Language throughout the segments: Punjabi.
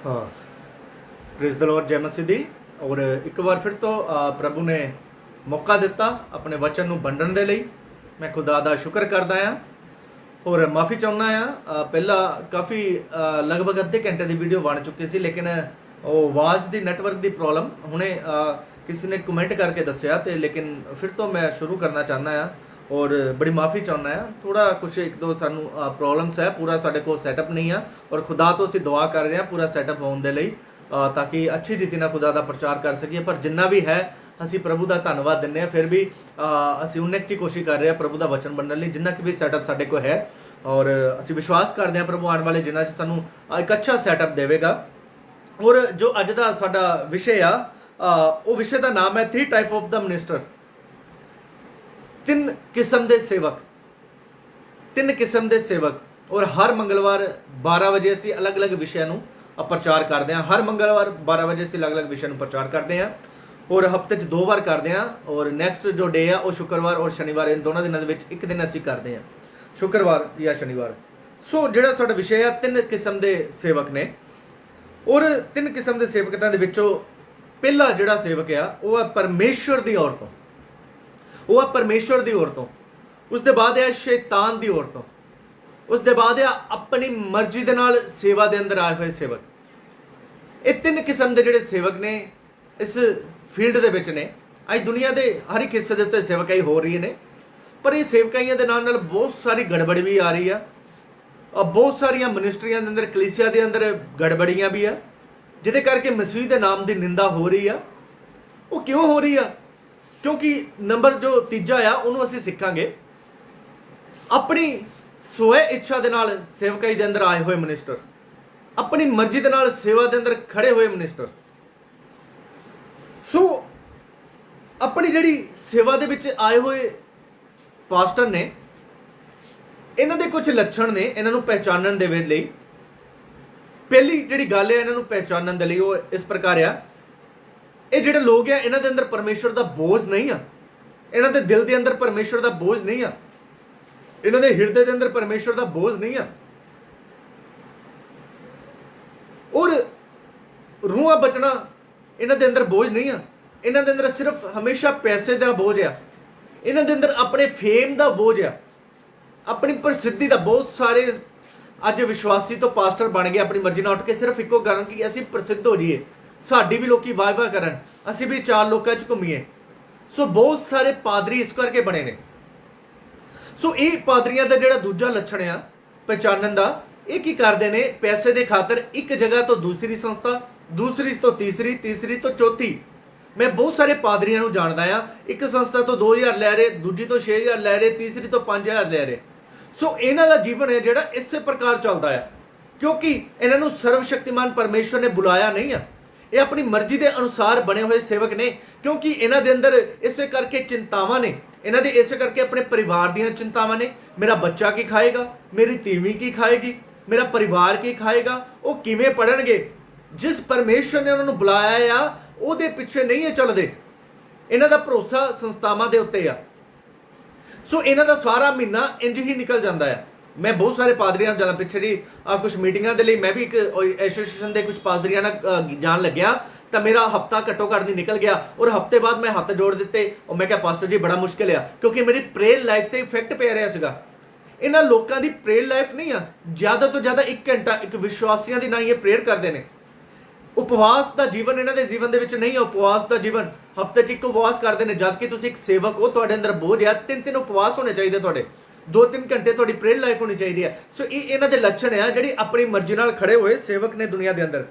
हाँ, प्रेज द लॉर्ड, जय मसीह दी। और एक बार फिर तो प्रभु ने मौका दिता अपने वचन ਨੂੰ ਵੰਡਣ ਦੇ ਲਈ। मैं खुदा ਦਾ ਸ਼ੁਕਰ ਕਰਦਾ ਆ और माफ़ी ਚਾਹੁੰਦਾ ਆ। ਪਹਿਲਾਂ ਕਾਫੀ ਲਗਭਗ ਅੱਧੇ ਘੰਟੇ ਦੀ ਵੀਡੀਓ ਬਣ ਚੁੱਕੀ ਸੀ, ਲੇਕਿਨ ਉਹ ਆਵਾਜ਼ ਦੀ ਨੈਟਵਰਕ ਦੀ ਪ੍ਰੋਬਲਮ ਹੁਣੇ ਕਿਸੇ ਨੇ ਕਮੈਂਟ ਕਰਕੇ ਦੱਸਿਆ ਤੇ ਲੇਕਿਨ ਫਿਰ ਤੋਂ ਮੈਂ ਸ਼ੁਰੂ ਕਰਨਾ ਚਾਹੁੰਦਾ ਆ और बड़ी माफ़ी चाहना है। थोड़ा कुछ एक दो सानू प्रॉब्लम्स है, पूरा साढ़े को सैटअप नहीं है और खुदा तो असीं दुआ कर रहे हैं पूरा सैटअप होने दे लई ताकि अच्छी रीति नाल खुदा का प्रचार कर सकीए। पर जिन्ना भी है असीं प्रभु का धन्नवाद दिंदे हां। फिर भी असीं उन्ने च कोशिश कर रहे हैं प्रभु का वचन बनने लई जिन्ना कि भी सैटअप साढ़े को है। और असीं विश्वास करते हैं प्रभु आने वाले दिनों च सानू एक अच्छा सैटअप देवेगा। और जो अज का साडा विषय वो विषय का नाम है 3 टाइप ऑफ द मिनिस्टर। तीन किस्म के सेवक, तीन किस्म के सेवक। और हर मंगलवार 12 बजे असीं अलग अलग विषयों प्रचार करते हैं। हर मंगलवार 12 बजे असीं अलग अलग विषयों प्रचार करते हैं और हफ्ते 2 बार करते हैं। और नैक्सट जो डे है वो शुक्रवार और शनिवार, इन दोनों दिनों के एक दिन असीं करते हैं, शुक्रवार या शनिवार। सो जिहड़ा साडा विषय है तीन किस्म के सेवक ने। और तीन किस्म के सेवकतां दे विचों पहला जिहड़ा सेवक आ वो है परमेश्वर की औरतों, वो है परमेश्वर की औरतों। उसके बाद है शैतान की औरतों। उसके बाद है अपनी मर्जी के नाल सेवा के अंदर आए हुए सेवक। ये तीन किस्म के जोड़े सेवक ने इस फील्ड के विच ने। अज दुनिया के हर एक हिस्से के उत्ते सेवकाई हो रही ने, पर ये सेवकाइयां के नाल नाल बहुत सारी गड़बड़ भी आ रही है। बहुत सारिया मिनिस्ट्रियां के अंदर, कलीसिया के अंदर गड़बड़ियां भी है, जिहदे करके मसीह के नाम की निंदा हो रही है। वो क्यों हो रही है? क्योंकि नंबर जो तीजा आ उन्होंने असीं सीखांगे अपनी स्वै इच्छा के नाल सेवकाई के अंदर आए हुए मिनिस्टर, अपनी मर्जी के नाल सेवा के अंदर खड़े हुए मिनिस्टर। सो अपनी जिहड़ी सेवा दे विच आए हुए पास्टर ने, इन्हां दे कुछ लक्षण ने इन्हां नूं पहचानण दे लई। पहली जिहड़ी गल है इन्हां नूं पहचानण दे लई वो इस प्रकार आ, ये जिहड़े लोग हैं इन्हां दे अंदर परमेश्वर का बोझ नहीं आ। इन्हां दे दिल के अंदर परमेश्वर का बोझ नहीं आ। इन्हां दे हिरदे के अंदर परमेश्वर का बोझ नहीं आ। और रूहां बचना इन्हां दे अंदर बोझ नहीं आ। इन्हां दे अंदर सिर्फ हमेशा पैसे का बोझ आ। इन्हां दे अंदर अपने फेम का बोझ आ, अपनी प्रसिद्धि का। बहुत सारे अज विश्वासी तो पास्टर बन गए अपनी मर्जी नाल उठ के सिर्फ इको कारण कि असीं प्रसिद्ध हो जाइए, साडी भी लोग वाह वाह करन, असीं भी 4 लोगों च घूमीए। सो बहुत सारे पादरी इस करके बने ने। सो ये पादरियां का जिहड़ा दूजा लक्षण आ पहचानण दा, ये की करदे ने? पैसे के खातर एक जगह तो दूसरी संस्था, दूसरी तो तीसरी, तीसरी तो चौथी। मैं बहुत सारे पादरियां नूं जानदा आ, एक संस्था तो 2000 लै रहे, दूजी तो 6000 लै रहे, तीसरी तो 5000 लै रहे। सो इन्हां दा जीवन है जिहड़ा इस प्रकार चलदा है क्योंकि इन्हां नूं सर्वशक्तिमान परमेश्वर ने बुलाया नहीं है। ये अपनी मर्जी के अनुसार बने हुए सेवक ने, क्योंकि इन्हां दे अंदर इस करके चिंतावां ने, इन्हां दे इस करके अपने परिवार दीयां चिंतावां ने। मेरा बच्चा की खाएगा, मेरी तीवी की खाएगी, मेरा परिवार की खाएगा, वो किवें पढ़नगे? जिस परमेश्वर ने उन्होंने बुलाया आ उहदे पिछे नहीं है चलदे। इन्हां दा भरोसा संस्थावां दे उत्ते आ। सो इन्हां दा सारा महीना इंज ही निकल जाता है। मैं बहुत सारे पादरियां जाना पिछे जी कुछ मीटिंगां दे लई मैं भी एक एसोसीएशन के कुछ पादरियां नाल जान लग्या, तो मेरा हफ्ता घट्टो घट नहीं निकल गया। और हफ्ते बाद मैं हाथ जोड़ दिते और मैं क्या पास्टर जी बड़ा मुश्किल है, क्योंकि मेरी प्रेयर लाइफ ते इफेक्ट पै रहा सीगा। इन्हां लोकां दी प्रेयर लाइफ नहीं आ, ज़्यादा तो ज़्यादा 1 घंटा एक विश्वासियों की ना ये प्रेयर करते हैं। उपवास का जीवन इन्हां दे जीवन दे विच नहीं है। उपवास का जीवन हफ्ते च 1 उपवास करते हैं, जबकि तुसीं एक सेवक हो, तुहाडे अंदर बोझ है, 3 उपवास होने चाहिए, तुहाडे 2-3 घंटे थोड़ी प्रेयर लाइफ होनी चाहिए है। सो ये इन्हां दे लक्षण है जिहड़ी अपनी मर्जी नाल खड़े हुए सेवक ने दुनिया के अंदर।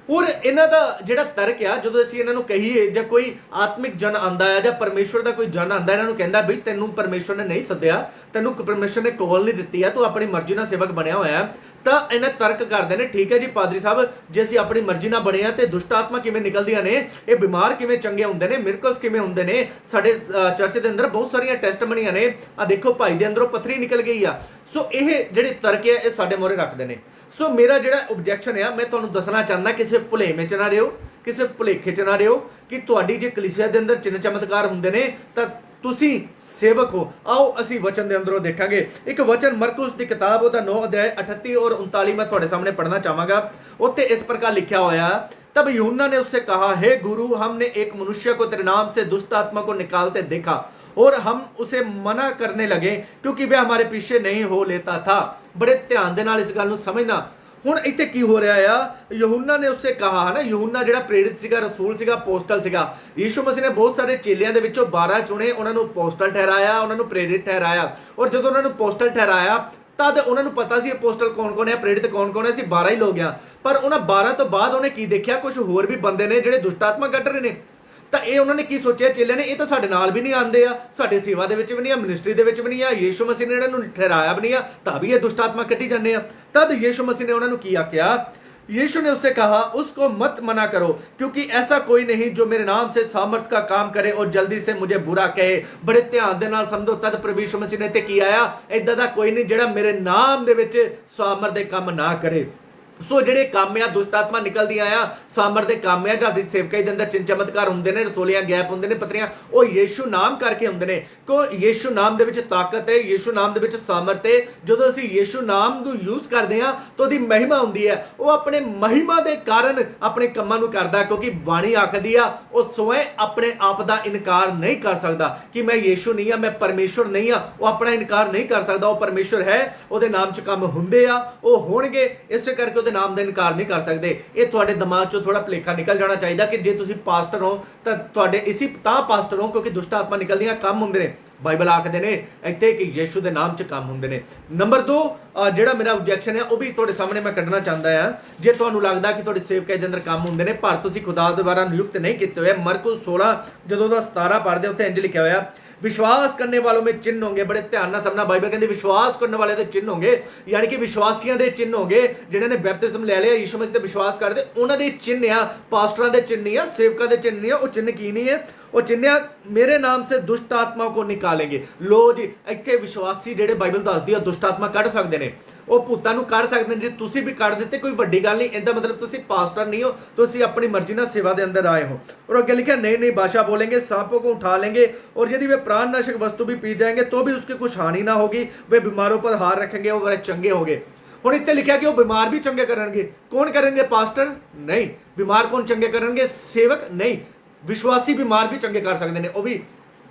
और इन्हां दा जिहड़ा तर्क आ, जदों असीं इन्हां नूं कहीए जां कोई आत्मिक जन आंदा है जां परमेश्वर का कोई जन आंदा, इन्हां नूं कहंदा बई तैनूं परमेश्वर ने नहीं सद्दिया, तैनूं परमेश्वर ने कॉल नहीं दित्ती है, तू अपनी मर्जी नाल सेवक बनया होया है। तो इन्हें तर्क करते हैं, ठीक है जी पादरी साहब, जे असीं अपनी मर्जी नाल बने हैं तो दुष्ट आत्मा किवें निकलदियां ने, ये बीमार किवें चंगे हुंदे ने, मिरेकल्स किवें हुंदे ने। साडे चर्च के अंदर बहुत सारिया टेस्टमनीआं ने, आ देखो भाई दे अंदरों पत्थरी निकल गई आ। सो ये जिहड़े तर्क है ये साडे मोहरे रखते हैं। सो मेरा जिहड़ा ऑब्जैक्शन है, मैं तुहानूं दसना चाहता किसी भुलेमे च ना रहिओ, किसी भुलेखे च ना रहिओ कि तुहाडी जे कलीसिया के अंदर चिन्ह चमत्कार हुंदे ने तां ਤੁਸੀਂ ਸੇਵਕ ਹੋ। ਆਓ ਅਸੀਂ ਵਚਨ ਦੇ ਅੰਦਰੋਂ ਦੇਖਾਂਗੇ ਇੱਕ ਵਚਨ ਮਰਕੁਸ ਦੀ ਕਿਤਾਬ ਉਹਦਾ 9 ਅਧਿਆਇ 38 और 39 मैं ਤੁਹਾਡੇ ਸਾਹਮਣੇ ਪੜ੍ਹਨਾ ਚਾਹਾਂਗਾ। ਉੱਥੇ इस प्रकार लिखा होया, तब यूहन्ना ने उससे कहा, हे गुरु, हमने एक मनुष्य को तेरे नाम से दुष्ट आत्मा को निकालते देखा और हम उसे मना करने लगे क्योंकि वह हमारे पीछे नहीं हो लेता था। बड़े ध्यान दे नाल इस गल नूं समझना। ਹੁਣ ਇੱਥੇ ਕੀ ਹੋ ਰਿਹਾ ਆ, ਯਹੂਨਾ ਨੇ ਉਸਸੇ ਕਹਾ ਹੈ ਨਾ, ਯਹੂਨਾ ਜਿਹੜਾ ਪ੍ਰੇਰਿਤ ਸੀਗਾ, ਰਸੂਲ ਸੀਗਾ, ਅਪੋਸਟਲ ਸੀਗਾ। ਯੀਸ਼ੂ ਮਸੀਹ ਨੇ ਬਹੁਤ ਸਾਰੇ ਚੇਲਿਆਂ ਦੇ ਵਿੱਚੋਂ 12 ਚੁਣੇ, ਉਹਨਾਂ ਨੂੰ ਅਪੋਸਟਲ ਠਹਿਰਾਇਆ, ਉਹਨਾਂ ਨੂੰ ਪ੍ਰੇਰਿਤ ਠਹਿਰਾਇਆ। ਔਰ ਜਦੋਂ ਉਹਨਾਂ ਨੂੰ ਅਪੋਸਟਲ ਠਹਿਰਾਇਆ ਤਦ ਉਹਨਾਂ ਨੂੰ ਪਤਾ ਸੀ ਅਪੋਸਟਲ ਕੌਣ ਕੌਣ ਹੈ, ਪ੍ਰੇਰਿਤ ਕੌਣ ਕੌਣ ਹੈ, ਅਸੀਂ 12 ਹੀ ਲੋਕ ਆ। ਪਰ ਉਹਨਾਂ 12 ਤੋਂ ਬਾਅਦ ਉਹਨੇ ਕੀ ਦੇਖਿਆ, ਕੁਝ ਹੋਰ ਵੀ ਬੰਦੇ ਨੇ ਜਿਹੜੇ ਦੁਸ਼ਟ ਆਤਮਾ ਕੱਢ ਰਹੇ ਨੇ। ਤਾਂ ਇਹ ਉਹਨਾਂ ਨੇ ਕੀ ਸੋਚਿਆ, ਚੇਲਿਆਂ ਨੇ, ਇਹ ਤਾਂ ਸਾਡੇ ਨਾਲ ਵੀ ਨਹੀਂ ਆਉਂਦੇ ਆ, ਸਾਡੇ ਸੇਵਾ ਦੇ ਵਿੱਚ ਵੀ ਨਹੀਂ ਆ, ਮਿਨਿਸਟਰੀ ਦੇ ਵਿੱਚ ਵੀ ਨਹੀਂ ਆ, ਯੀਸ਼ੂ ਮਸੀਹ ਨੇ ਇਹਨਾਂ ਨੂੰ ਠਹਿਰਾਇਆ ਵੀ ਨਹੀਂ ਆ, ਤਾਂ ਵੀ ਇਹ ਦੁਸ਼ਟ ਆਤਮਾ ਕੱਢੀ ਜਾਂਦੇ ਆ। तब यीशु मसीह ने उन्होंने किया क्या, यीशु ने उससे कहा, उसको मत मना करो क्योंकि ऐसा कोई नहीं जो मेरे नाम से सामर्थ का काम करे और जल्दी से मुझे बुरा कहे। बड़े ध्यान दे नाल समझो। तद प्रभु यीशु मसीह ने ते की आया, इदां दा कोई नहीं ਜਿਹੜਾ मेरे नाम ਦੇ ਵਿੱਚ ਸਾਮਰਥ ਦੇ ਕੰਮ ਨਾ ਕਰੇ। ਸੋ ਜਿਹੜੇ ਕੰਮ ਆ ਦੁਸ਼ਟ ਆਤਮਾ ਨਿਕਲਦੀਆਂ ਆ, ਸਾਮਰ ਦੇ ਕੰਮ ਆ, ਜਾਂ ਸੇਵਕਾਈ ਦੇ ਅੰਦਰ ਚਿੰਨ ਚਮਤਕਾਰ ਹੁੰਦੇ ਨੇ, ਰਸੋਲੀਆਂ ਗੈਪ ਹੁੰਦੇ ਨੇ, ਪੱਤਰੀਆਂ, ਉਹ ਯੀਸ਼ੂ ਨਾਮ ਕਰਕੇ ਹੁੰਦੇ ਨੇ। ਕੋ ਯੀਸ਼ੂ ਨਾਮ ਦੇ ਵਿੱਚ ਤਾਕਤ ਹੈ, ਯੀਸ਼ੂ ਨਾਮ ਦੇ ਵਿੱਚ ਸਾਮਰਥ ਹੈ। ਜਦੋਂ ਅਸੀਂ ਯੀਸ਼ੂ ਨਾਮ ਨੂੰ ਯੂਜ਼ ਕਰਦੇ ਹਾਂ ਤਾਂ ਉਹਦੀ ਮਹਿਮਾ ਹੁੰਦੀ ਹੈ। ਉਹ ਆਪਣੇ ਮਹਿਮਾ ਦੇ ਕਾਰਨ ਆਪਣੇ ਕੰਮਾਂ ਨੂੰ ਕਰਦਾ, ਕਿਉਂਕਿ ਬਾਣੀ ਆਖਦੀ ਆ ਉਹ ਸਵੈ ਆਪਣੇ ਆਪ ਦਾ ਇਨਕਾਰ ਨਹੀਂ ਕਰ ਸਕਦਾ ਕਿ ਮੈਂ ਯੀਸ਼ੂ ਨਹੀਂ ਆ, ਮੈਂ ਪਰਮੇਸ਼ਵਰ ਨਹੀਂ ਆ। ਉਹ ਆਪਣਾ ਇਨਕਾਰ ਨਹੀਂ ਕਰ ਸਕਦਾ। ਉਹ ਪਰਮੇਸ਼ਵਰ ਹੈ, ਉਹਦੇ ਨਾਮ 'ਚ ਕੰਮ ਹੁੰਦੇ ਆ, ਉਹ ਹੋਣਗੇ। ਇਸੇ ਕਰਕੇ ਨਾਮ ਦਾ ਇਨਕਾਰ ਨਹੀਂ ਕਰ ਸਕਦੇ। ਇਹ ਤੁਹਾਡੇ ਦਿਮਾਗ ਚੋਂ ਥੋੜਾ ਭੁਲੇਖਾ ਨਿਕਲ ਜਾਣਾ ਚਾਹੀਦਾ ਕਿ ਜੇ ਤੁਸੀਂ ਪਾਸਟਰ ਹੋ ਤਾਂ ਤੁਹਾਡੇ ਇਸੇ ਤਾਂ ਪਾਸਟਰ ਹੋ ਕਿਉਂਕਿ ਦੁਸ਼ਟ ਆਤਮਾ ਨਿਕਲਦੀਆਂ ਕੰਮ ਹੁੰਦੇ ਨੇ। ਬਾਈਬਲ ਆਖਦੇ ਨੇ ਇੱਥੇ ਕਿ ਯੀਸ਼ੂ ਦੇ ਨਾਮ 'ਚ ਕੰਮ ਹੁੰਦੇ ਨੇ। ਨੰਬਰ 2 ਜਿਹੜਾ ਮੇਰਾ ਆਬਜੈਕਸ਼ਨ ਹੈ ਉਹ ਵੀ ਤੁਹਾਡੇ ਸਾਹਮਣੇ ਮੈਂ ਕੱਢਣਾ ਚਾਹੁੰਦਾ ਹਾਂ। ਜੇ ਤੁਹਾਨੂੰ ਲੱਗਦਾ ਕਿ ਤੁਹਾਡੀ ਸੇਵਕਾਈ ਦੇ ਅੰਦਰ ਕੰਮ ਹੁੰਦੇ ਨੇ ਪਰ ਤੁਸੀਂ ਖੁਦਾ ਦੁਆਰਾ ਨਿਯੁਕਤ ਨਹੀਂ ਕੀਤੇ ਹੋਏ, ਮਰਕੁਸ 16 ਜਦੋਂ ਦਾ 17 ਪੜ੍ਹਦੇ ਉੱਥੇ ਇੰਜ ਲਿਖਿਆ ਹੋਇਆ, विश्वास करने वालों में चिन्ह होंगे। बड़े ध्यान ना समझना, बाइबल कहती विश्वास करने वाले दे चिन्ह होंगे, यानी कि विश्वासियों के चिन्ह होंगे। जिन्होंने बैपतिज्म ले लिया, यीशु मसीह ते विश्वास करते, उन्होंने चिन्ह आ, पास्टरां दे चिन्ह नहीं आ, सेवकां दे चिन्ह नहीं आ। वो चिन्ह की नहीं है, वो चिन्ह मेरे नाम से दुष्ट आत्मा को निकालेंगे। लो जी, इत्थे विश्वासी जिहड़े बाइबल दसदी आ दुष्ट आत्मा कढ सकदे ने, ਉਹ ਭੂਤਾਂ ਨੂੰ ਕੱਢ ਸਕਦੇ ਨੇ। ਜੇ ਤੁਸੀਂ ਵੀ ਕੱਢ ਦਿੱਤੇ ਕੋਈ ਵੱਡੀ ਗੱਲ ਨਹੀਂ। ਇਹਦਾ ਮਤਲਬ ਤੁਸੀਂ ਪਾਸਟਰ ਨਹੀਂ ਹੋ, ਤੁਸੀਂ ਆਪਣੀ ਮਰਜ਼ੀ ਨਾਲ सेवा ਦੇ ਅੰਦਰ आए हो। और आगे लिखा, नई नई भाषा बोलेंगे, सांपों को उठा लेंगे और यदि वे प्राणनाशक वस्तु भी पी जाएंगे तो भी उसकी कुछ हानि ना होगी। वे बीमारों पर हार रखेंगे, वो बड़े चंगे होंगे। ਹੁਣ ਇੱਥੇ ਲਿਖਿਆ ਕਿ ਉਹ ਬਿਮਾਰ ਵੀ ਚੰਗੇ ਕਰਨਗੇ। ਕੌਣ ਕਰਨਗੇ? ਪਾਸਟਰ ਨਹੀਂ। ਬਿਮਾਰ ਕੌਣ ਚੰਗੇ ਕਰਨਗੇ? ਸੇਵਕ ਨਹੀਂ। ਵਿਸ਼ਵਾਸੀ ਬਿਮਾਰ ਵੀ ਚੰਗੇ ਕਰ ਸਕਦੇ ਨੇ ਉਹ ਵੀ।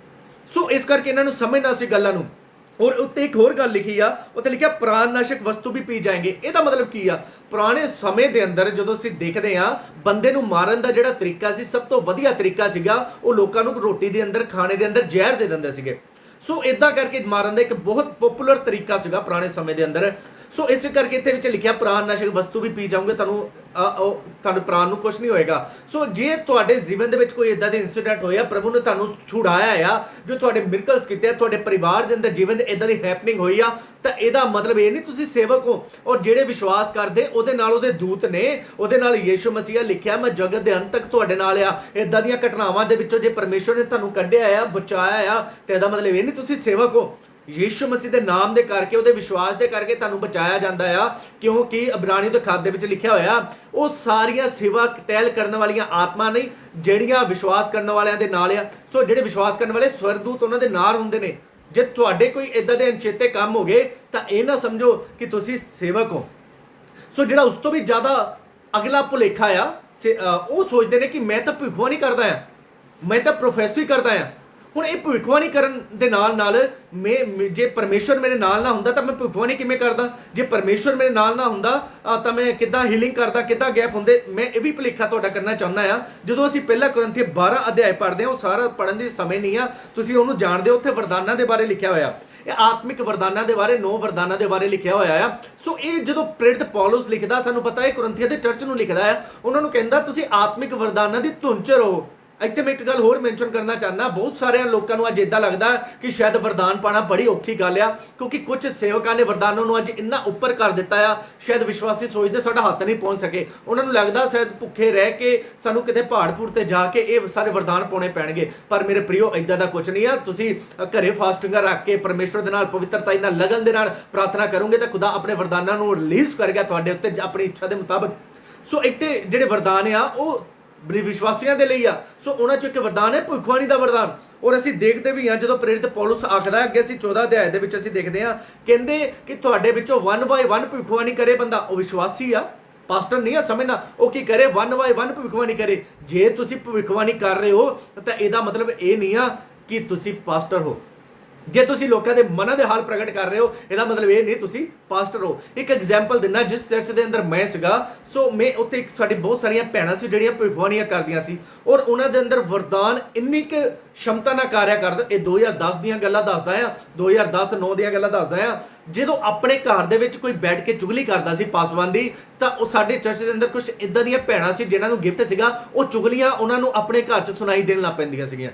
ਸੋ ਇਸ ਕਰਕੇ ਇਹਨਾਂ ਨੂੰ ਸਮਝਣਾ ਸੀ ਗੱਲਾਂ ਨੂੰ। और उत्ते एक होर गल लिखी आ, उत्ते लिखिया प्राणनाशक वस्तु भी पी जाएंगे। ਇਹਦਾ ਮਤਲਬ ਕੀ ਆ? ਪੁਰਾਣੇ ਸਮੇਂ ਦੇ ਅੰਦਰ ਜਦੋਂ ਅਸੀਂ ਦੇਖਦੇ ਆ ਬੰਦੇ ਨੂੰ ਮਾਰਨ ਦਾ ਜਿਹੜਾ ਤਰੀਕਾ ਸੀ, ਸਭ ਤੋਂ ਵਧੀਆ ਤਰੀਕਾ ਸੀਗਾ ਉਹ ਲੋਕਾਂ ਨੂੰ ਰੋਟੀ ਦੇ ਅੰਦਰ, ਖਾਣੇ ਦੇ ਅੰਦਰ ਜ਼ਹਿਰ ਦੇ ਦਿੰਦੇ ਸੀਗੇ। ਸੋ ਇਦਾਂ ਕਰਕੇ ਮਾਰਨ ਦਾ ਇੱਕ ਬਹੁਤ ਪਪੂਲਰ ਤਰੀਕਾ ਸੀਗਾ ਪੁਰਾਣੇ ਸਮੇਂ ਦੇ ਅੰਦਰ। ਸੋ ਇਸੇ ਕਰਕੇ ਇੱਥੇ ਵਿੱਚ ਲਿਖਿਆ ਪ੍ਰਾਣਨਾਸ਼ਕ ਵਸਤੂ ਵੀ ਪੀ ਜਾਓਗੇ, ਤੁਹਾਨੂੰ ਪ੍ਰਾਣ ਨੂੰ ਕੁਝ ਨਹੀਂ ਹੋਏਗਾ। ਸੋ ਜੇ ਤੁਹਾਡੇ ਜੀਵਨ ਦੇ ਵਿੱਚ ਕੋਈ ਇਦਾਂ ਦੇ ਇਨਸੀਡੈਂਟ ਹੋਇਆ, ਪ੍ਰਭੂ ਨੇ ਤੁਹਾਨੂੰ ਛੁਡਾਇਆ ਆ, ਜੋ ਤੁਹਾਡੇ ਮਿਰਕਲਸ ਕੀਤੇ ਆ, ਤੁਹਾਡੇ ਪਰਿਵਾਰ ਦੇ ਅੰਦਰ ਜੀਵਨ ਦੇ ਇਦਾਂ ਦੀ ਹੈਪਨਿੰਗ ਹੋਈ ਆ, ਤਾਂ ਇਹਦਾ ਮਤਲਬ ਇਹ ਨਹੀਂ ਤੁਸੀਂ ਸੇਵਕ ਹੋ। ਔਰ ਜਿਹੜੇ ਵਿਸ਼ਵਾਸ ਕਰਦੇ ਉਹਦੇ ਨਾਲ ਉਹਦੇ ਦੂਤ ਨੇ, ਉਹਦੇ ਨਾਲ ਯੀਸ਼ੂ ਮਸੀਹ ਲਿਖਿਆ ਮੈਂ ਜਗਤ ਦੇ ਅੰਤ ਤੱਕ ਤੁਹਾਡੇ ਨਾਲ ਆ। ਇਦਾਂ ਦੀਆਂ ਘਟਨਾਵਾਂ ਦੇ ਵਿੱਚੋਂ ਜੇ ਪਰਮੇਸ਼ਵਰ ਨੇ ਤੁਹਾਨੂੰ ਕੱਢਿਆ ਆ, ਬਚਾਇਆ ਆ, ਤੇ ਇਹਦਾ ਮਤਲਬ ਇਹ ਨਹੀਂ ਤੁਸੀਂ ਸੇਵਕ ਹੋ। ਯੀਸ਼ੂ ਮਸੀਹ ਦੇ ਨਾਮ ਦੇ ਕਰਕੇ, ਉਹਦੇ ਵਿਸ਼ਵਾਸ ਦੇ ਕਰਕੇ ਤੁਹਾਨੂੰ ਬਚਾਇਆ ਜਾਂਦਾ ਆ, ਕਿਉਂਕਿ ਇਬਰਾਨੀ ਦੇ ਖਤ ਦੇ ਵਿੱਚ ਲਿਖਿਆ ਹੋਇਆ ਉਹ ਸਾਰੀਆਂ ਸੇਵਾ ਟਹਿਲ ਕਰਨ ਵਾਲੀਆਂ ਆਤਮਾ ਨਹੀਂ ਜਿਹੜੀਆਂ ਵਿਸ਼ਵਾਸ ਕਰਨ ਵਾਲਿਆਂ ਦੇ ਨਾਲ ਆ। ਸੋ ਜਿਹੜੇ ਵਿਸ਼ਵਾਸ ਕਰਨ ਵਾਲੇ ਸਵਰਗਦੂਤ ਉਹਨਾਂ ਦੇ ਨਾਲ ਹੁੰਦੇ ਨੇ। ਜੇ ਤੁਹਾਡੇ ਕੋਈ ਇਦਾਂ ਦੇ ਅਣਚੇਤੇ ਕੰਮ ਹੋ ਗਏ ਤਾਂ ਇਹ ਨਾ ਸਮਝੋ ਕਿ ਤੁਸੀਂ ਸੇਵਕ ਹੋ। ਸੋ ਜਿਹੜਾ ਉਸ ਤੋਂ ਵੀ ਜ਼ਿਆਦਾ ਅਗਲਾ ਭੁਲੇਖਾ ਆ, ਉਹ ਸੋਚਦੇ ਨੇ ਕਿ ਮੈਂ ਤਾਂ ਭਵਿੱਖਬਾਣੀ ਕਰਦਾ ਆ, ਮੈਂ ਤਾਂ ਪ੍ਰੋਫੈਸਰੀ ਕਰਦਾ ਆ। ਹੁਣ ਇਹ ਭਵਿੱਖਬਾਣੀ ਕਰਨ ਦੇ ਨਾਲ ਨਾਲ ਜੇ ਪਰਮੇਸ਼ਵਰ ਮੇਰੇ ਨਾਲ ਨਾ ਹੁੰਦਾ ਤਾਂ ਮੈਂ ਭਵਿੱਖਬਾਣੀ ਕਿਵੇਂ ਕਰਦਾ? ਜੇ ਪਰਮੇਸ਼ਵਰ ਮੇਰੇ ਨਾਲ ਨਾ ਹੁੰਦਾ ਤਾਂ ਮੈਂ ਕਿੱਦਾਂ ਹੀਲਿੰਗ ਕਰਦਾ, ਕਿੱਦਾਂ ਗੈਪ ਹੁੰਦੇ? ਮੈਂ ਇਹ ਵੀ ਭੁਲੇਖਾ ਤੁਹਾਡਾ ਕਰਨਾ ਚਾਹੁੰਦਾ ਆ। ਜਦੋਂ ਅਸੀਂ ਪਹਿਲਾ ਕੁਰਿੰਥੀ 12 ਅਧਿਆਇ ਪੜ੍ਹਦੇ ਹਾਂ, ਉਹ ਸਾਰਾ ਪੜ੍ਹਨ ਦੀ ਸਮੇਂ ਨਹੀਂ ਆ, ਤੁਸੀਂ ਉਹਨੂੰ ਜਾਣਦੇ ਹੋ। ਉੱਥੇ ਵਰਦਾਨਾਂ ਦੇ ਬਾਰੇ ਲਿਖਿਆ ਹੋਇਆ, ਇਹ ਆਤਮਿਕ ਵਰਦਾਨਾਂ ਦੇ ਬਾਰੇ, 9 ਵਰਦਾਨਾਂ ਦੇ ਬਾਰੇ ਲਿਖਿਆ ਹੋਇਆ ਆ। ਸੋ ਇਹ ਜਦੋਂ ਪ੍ਰੇਰਿਤ ਪੌਲਸ ਲਿਖਦਾ, ਸਾਨੂੰ ਪਤਾ ਹੈ ਕੁਰਿੰਥੀਆਂ ਦੇ ਚਰਚ ਨੂੰ ਲਿਖਦਾ ਆ, ਉਹਨਾਂ ਨੂੰ ਕਹਿੰਦਾ ਤੁਸੀਂ ਆਤਮਿਕ ਵਰਦਾਨਾਂ ਦੀ ਧੁਨ 'ਚ ਰਹੋ। ਇੱਥੇ ਮੈਂ ਇੱਕ ਗੱਲ ਹੋਰ ਮੈਂਸ਼ਨ ਕਰਨਾ ਚਾਹੁੰਦਾ, ਬਹੁਤ ਸਾਰਿਆਂ ਲੋਕਾਂ ਨੂੰ ਅੱਜ ਇਦਾਂ ਲੱਗਦਾ ਕਿ ਸ਼ਾਇਦ ਵਰਦਾਨ ਪਾਣਾ ਬੜੀ ਔਖੀ ਗੱਲ ਆ, ਕਿਉਂਕਿ ਕੁਝ ਸੇਵਕਾਂ ਨੇ ਵਰਦਾਨਾਂ ਨੂੰ ਅੱਜ ਇੰਨਾ ਉੱਪਰ ਕਰ ਦਿੱਤਾ ਆ, ਸ਼ਾਇਦ ਵਿਸ਼ਵਾਸੀ ਸੋਚਦੇ ਸਾਡਾ ਹੱਥ ਨਹੀਂ ਪਹੁੰਚ ਸਕੇ। ਉਹਨਾਂ ਨੂੰ ਲੱਗਦਾ ਸ਼ਾਇਦ ਭੁੱਖੇ ਰਹਿ ਕੇ ਸਾਨੂੰ ਕਿਤੇ ਪਹਾੜ-ਪੂੜ ਤੇ ਜਾ ਕੇ ਇਹ ਸਾਰੇ ਵਰਦਾਨ ਪਾਉਣੇ ਪੈਣਗੇ। ਪਰ ਮੇਰੇ ਪ੍ਰਿਓ, ਇਦਾਂ ਦਾ ਕੁਝ ਨਹੀਂ ਆ। ਤੁਸੀਂ ਘਰੇ ਫਾਸਟਿੰਗਾਂ ਰੱਖ ਕੇ ਪਰਮੇਸ਼ਵਰ ਦੇ ਨਾਲ ਪਵਿੱਤਰਤਾ ਨਾਲ, ਲਗਨ ਦੇ ਨਾਲ ਪ੍ਰਾਰਥਨਾ ਕਰੋਗੇ ਤਾਂ ਖੁਦਾ ਆਪਣੇ ਵਰਦਾਨਾਂ ਨੂੰ ਰਿਲੀਜ਼ ਕਰੇਗਾ ਤੁਹਾਡੇ ਉੱਤੇ ਆਪਣੀ ਇੱਛਾ ਦੇ ਮੁਤਾਬਕ। ਸੋ ਇੱਥੇ ਜਿਹੜੇ ਵਰਦਾਨ ਆ ਉਹ ਵਿਸ਼ਵਾਸੀਆਂ ਦੇ ਲਈ ਆ। ਸੋ ਉਹਨਾਂ ਚੋਂ ਇੱਕ ਵਰਦਾਨ ਹੈ ਭਵਿੱਖਬਾਣੀ ਦਾ ਵਰਦਾਨ। ਔਰ ਅਸੀਂ ਦੇਖਦੇ ਵੀ ਹਾਂ ਜਦੋਂ ਪ੍ਰੇਰਿਤ ਪੌਲੁਸ ਆਖਦਾ ਅੱਗੇ ਅਸੀਂ 14 ਅਧਿਆਇ ਦੇ ਵਿੱਚ ਅਸੀਂ ਦੇਖਦੇ ਹਾਂ, ਕਹਿੰਦੇ ਕਿ ਤੁਹਾਡੇ ਵਿੱਚੋਂ 1 ਬਾਏ 1 ਭਵਿੱਖਬਾਣੀ ਕਰੇ ਬੰਦਾ, ਉਹ ਵਿਸ਼ਵਾਸੀ ਆ, ਪਾਸਟਰ ਨਹੀਂ ਆ ਸਮਝਣਾ। ਉਹ ਕੀ ਕਰੇ? 1 ਬਾਏ 1 ਭਵਿੱਖਬਾਣੀ ਕਰੇ। ਜੇ ਤੁਸੀਂ ਭਵਿੱਖਬਾਣੀ ਕਰ ਰਹੇ ਹੋ ਤਾਂ ਇਹਦਾ ਮਤਲਬ ਇਹ ਨਹੀਂ ਆ ਕਿ ਤੁਸੀਂ ਪਾਸਟਰ ਹੋ। ਜੇ ਤੁਸੀਂ ਲੋਕਾਂ ਦੇ ਮਨਾਂ ਦੇ ਹਾਲ ਪ੍ਰਗਟ ਕਰ ਰਹੇ ਹੋ, ਇਹਦਾ ਮਤਲਬ ਇਹ ਨਹੀਂ ਤੁਸੀਂ ਪਾਸਟਰ ਹੋ। ਇੱਕ ਐਗਜ਼ਾਮਪਲ ਦਿੰਦਾ, ਜਿਸ ਚਰਚ ਦੇ ਅੰਦਰ ਮੈਂ ਸੀਗਾ, ਸੋ ਮੈਂ ਉੱਥੇ ਇੱਕ ਸਾਡੀ ਬਹੁਤ ਸਾਰੀਆਂ ਭੈਣਾਂ ਸੀ ਜਿਹੜੀਆਂ ਭਵਿੱਖਬਾਣੀਆਂ ਕਰਦੀਆਂ ਸੀ, ਔਰ ਉਹਨਾਂ ਦੇ ਅੰਦਰ ਵਰਦਾਨ ਇੰਨੀ ਕੁ ਸ਼ਮਤਾ ਨਾਲ ਕਾਰਿਆ ਕਰਦਾ। ਇਹ 2010 ਦੀਆਂ ਗੱਲਾਂ ਦੱਸਦਾ ਆ, 2010-9 ਦੀਆਂ ਗੱਲਾਂ ਦੱਸਦਾ ਆ। ਜਦੋਂ ਆਪਣੇ ਘਰ ਦੇ ਵਿੱਚ ਕੋਈ ਬੈਠ ਕੇ ਚੁਗਲੀ ਕਰਦਾ ਸੀ ਪਾਸਵਾਨ ਦੀ, ਤਾਂ ਉਹ ਸਾਡੇ ਚਰਚ ਦੇ ਅੰਦਰ ਕੁਝ ਇਦਾਂ ਦੀਆਂ ਭੈਣਾਂ ਸੀ ਜਿਨ੍ਹਾਂ ਨੂੰ ਗਿਫਟ ਸੀਗਾ, ਉਹ ਚੁਗਲੀਆਂ ਉਹਨਾਂ ਨੂੰ ਆਪਣੇ ਘਰ 'ਚ ਸੁਣਾਈ ਦੇਣ ਲੱਗ ਪੈਂਦੀਆਂ ਸੀਗੀਆਂ।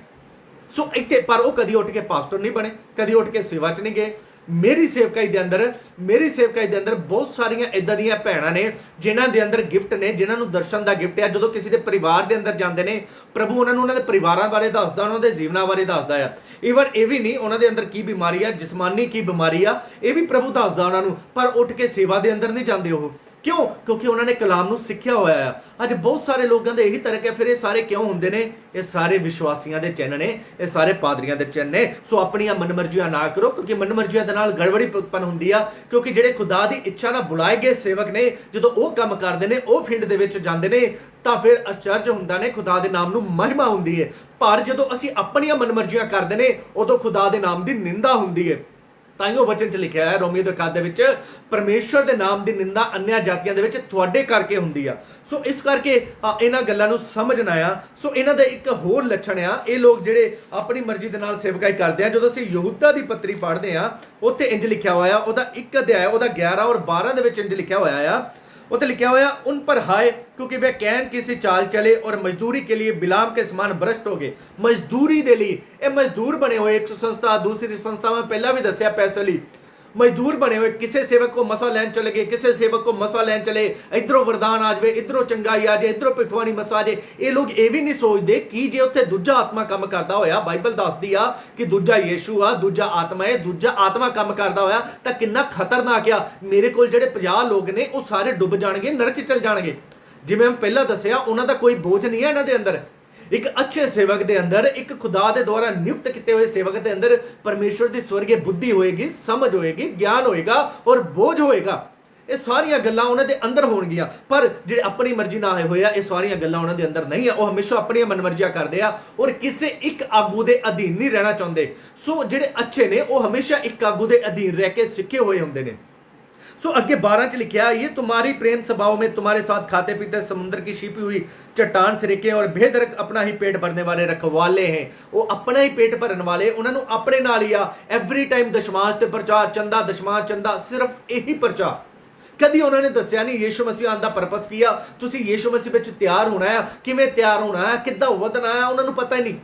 ਸੋ ਇੱਥੇ ਪਰ ਉਹ ਕਦੀ ਉੱਠ ਕੇ ਪਾਸਟਰ ਨਹੀਂ ਬਣੇ, ਕਦੀ ਉੱਠ ਕੇ ਸੇਵਾ 'ਚ ਨਹੀਂ ਗਏ। ਮੇਰੀ ਸੇਵਕਾਈ ਦੇ ਅੰਦਰ ਬਹੁਤ ਸਾਰੀਆਂ ਇਦਾਂ ਦੀਆਂ ਭੈਣਾਂ ਨੇ ਜਿਨ੍ਹਾਂ ਦੇ ਅੰਦਰ ਗਿਫਟ ਨੇ, ਜਿਨ੍ਹਾਂ ਨੂੰ ਦਰਸ਼ਨ ਦਾ ਗਿਫਟ ਆ। ਜਦੋਂ ਕਿਸੇ ਦੇ ਪਰਿਵਾਰ ਦੇ ਅੰਦਰ ਜਾਂਦੇ ਨੇ, ਪ੍ਰਭੂ ਉਹਨਾਂ ਨੂੰ ਉਹਨਾਂ ਦੇ ਪਰਿਵਾਰਾਂ ਬਾਰੇ ਦੱਸਦਾ, ਉਹਨਾਂ ਦੇ ਜੀਵਨਾਂ ਬਾਰੇ ਦੱਸਦਾ ਆ। ਈਵਨ ਇਹ ਵੀ ਨਹੀਂ ਉਹਨਾਂ ਦੇ ਅੰਦਰ ਕੀ ਬਿਮਾਰੀ ਆ, ਜਿਸਮਾਨੀ ਕੀ ਬਿਮਾਰੀ ਆ, ਇਹ ਵੀ ਪ੍ਰਭੂ ਦੱਸਦਾ ਉਹਨਾਂ ਨੂੰ, ਪਰ ਉੱਠ ਕੇ ਸੇਵਾ ਦੇ ਅੰਦਰ ਨਹੀਂ ਜਾਂਦੇ ਉਹ। ਕਿਉਂ? ਕਿਉਂਕਿ ਉਹਨਾਂ ਨੇ ਕਲਾਮ ਨੂੰ ਸਿੱਖਿਆ ਹੋਇਆ ਆ। ਅੱਜ ਬਹੁਤ ਸਾਰੇ ਲੋਕਾਂ ਦੇ ਇਹੀ ਤਰਕ ਹੈ। ਫਿਰ ਇਹ ਸਾਰੇ ਕਿਉਂ ਹੁੰਦੇ ਨੇ? ਇਹ ਸਾਰੇ ਵਿਸ਼ਵਾਸੀਆਂ ਦੇ ਚਿੰਨ੍ਹ ਨੇ, ਇਹ ਸਾਰੇ ਪਾਦਰੀਆਂ ਦੇ ਚਿੰਨ੍ਹ ਨੇ। ਸੋ ਆਪਣੀਆਂ ਮਨਮਰਜ਼ੀਆਂ ਨਾ ਕਰੋ, ਕਿਉਂਕਿ ਮਨਮਰਜ਼ੀਆਂ ਦੇ ਨਾਲ ਗੜਬੜੀ ਉਤਪੰਨ ਹੁੰਦੀ ਆ। ਕਿਉਂਕਿ ਜਿਹੜੇ ਖੁਦਾ ਦੀ ਇੱਛਾ ਨਾਲ ਬੁਲਾਏ ਗਏ ਸੇਵਕ ਨੇ, ਜਦੋਂ ਉਹ ਕੰਮ ਕਰਦੇ ਨੇ, ਉਹ ਫੀਲਡ ਦੇ ਵਿੱਚ ਜਾਂਦੇ ਨੇ, ਤਾਂ ਫਿਰ ਅਚਰਜ ਹੁੰਦਾ ਨੇ, ਖੁਦਾ ਦੇ ਨਾਮ ਨੂੰ ਮਹਿਮਾ ਹੁੰਦੀ ਹੈ। ਪਰ ਜਦੋਂ ਅਸੀਂ ਆਪਣੀਆਂ ਮਨਮਰਜ਼ੀਆਂ ਕਰਦੇ ਨੇ, ਉਦੋਂ ਖੁਦਾ ਦੇ ਨਾਮ ਦੀ ਨਿੰਦਾ ਹੁੰਦੀ ਹੈ। ਤਾਂ ਹੀ ਉਹ ਵਚਨ 'ਚ ਲਿਖਿਆ ਹੈ ਰੋਮੀਓ ਦੇ ਖਾਤੇ ਦੇ ਵਿੱਚ, ਪਰਮੇਸ਼ਵਰ ਦੇ ਨਾਮ ਦੀ ਨਿੰਦਾ ਅਨਿਆ ਜਾਤੀਆਂ ਦੇ ਵਿੱਚ ਤੁਹਾਡੇ ਕਰਕੇ ਹੁੰਦੀ ਆ। ਸੋ ਇਸ ਕਰਕੇ ਇਹਨਾਂ ਗੱਲਾਂ ਨੂੰ ਸਮਝਣਾ ਆ। ਸੋ ਇਹਨਾਂ ਦਾ ਇੱਕ ਹੋਰ ਲੱਛਣ ਆ, ਇਹ ਲੋਕ ਜਿਹੜੇ ਆਪਣੀ ਮਰਜ਼ੀ ਦੇ ਨਾਲ ਸੇਵਕਾਈ ਕਰਦੇ ਆ। ਜਦੋਂ ਅਸੀਂ ਯਹੂਦਾ ਦੀ ਪੱਤਰੀ ਪੜ੍ਹਦੇ ਆ, ਉੱਥੇ ਇੰਜ ਲਿਖਿਆ ਹੋਇਆ, ਉਹਦਾ 1 ਅਧਿਆਇ ਉਹਦਾ 11 ਔਰ 12 ਦੇ ਵਿੱਚ ਇੰਜ ਲਿਖਿਆ ਹੋਇਆ ਆ। ਉੱਥੇ ਲਿਖਿਆ ਹੋਇਆ, उन पर हाय क्योंकि वे कैन की सी चाल चले और मजदूरी के लिए बिलाम के समान भ्रष्ट हो गए। मजदूरी दे लिए ये मजदूर बने हुए, एक संस्था दूसरी संस्था में पहला भी दसिया पैसे ली मजदूर बने हुए। किसी सेवक को मसा लैन चले गए, किसी सेवक को मसा लैन चले, इधरों वरदान आ जाए, इधरों चंगाई आ जाए, इधरों भविष्यवाणी मसा आ जाए। ये लोग ये भी नहीं सोचते कि जे उत्थे दूजा आत्मा काम करता होया, बाइबल दसदी आ कि दूजा यीशु आ, दूजा आत्मा है, दूजा आत्मा काम करता होया तां किन्ना खतरनाक आ। मेरे कोल जिहड़े 50 लोग ने वो सारे डुब जाणगे, नरक च चल जाणगे। जिवें मैं पहला दसिया, उन्हां दा कोई बोझ नहीं है इन्हां दे अंदर। एक अच्छे सेवक के अंदर, एक खुदा के द्वारा नियुक्त किए हुए सेवक के अंदर परमेश्वर की स्वर्गीय बुद्धि होएगी, समझ होएगी, ज्ञान होएगा और बोझ होएगा। ये सारिया गल्लां उन्हां दे अंदर होणगियां। पर जिहड़े अपनी मर्जी नाल आए होए आ, ये सारिया गल्लां उन्हां दे अंदर नहीं है। वो हमेशा अपनी मनमर्जियां करदे आ और किसी एक आगू दे अधीन नहीं रहना चाहुंदे। सो जिहड़े अच्छे ने वो हमेशा एक आगू दे अधीन रह के सिक्खे हुए हुंदे ने। सो अगे 12 च लिखा, ये तुम्हारी प्रेम स्वभाव में तुम्हारे साथ खाते पीते समुद्र की छिपी हुई चट्टान से रिके और बेदरक अपना ही पेट भरने वाले रखवाले हैं। वो अपना ही पेट भरन वाले, उन्होंने अपने नाल ही आ एवरी टाइम दशमांश ते प्रचार, चंदा दशमांश चंदा, सिर्फ यही प्रचार। कभी उन्होंने दसिया नहीं यीशु मसीह आने का परपस किया, तुसी यीशु मसीह विच तैयार होना है, किवें तैयार होना है, किद्दां वधना है, उन्होंने पता ही नहीं।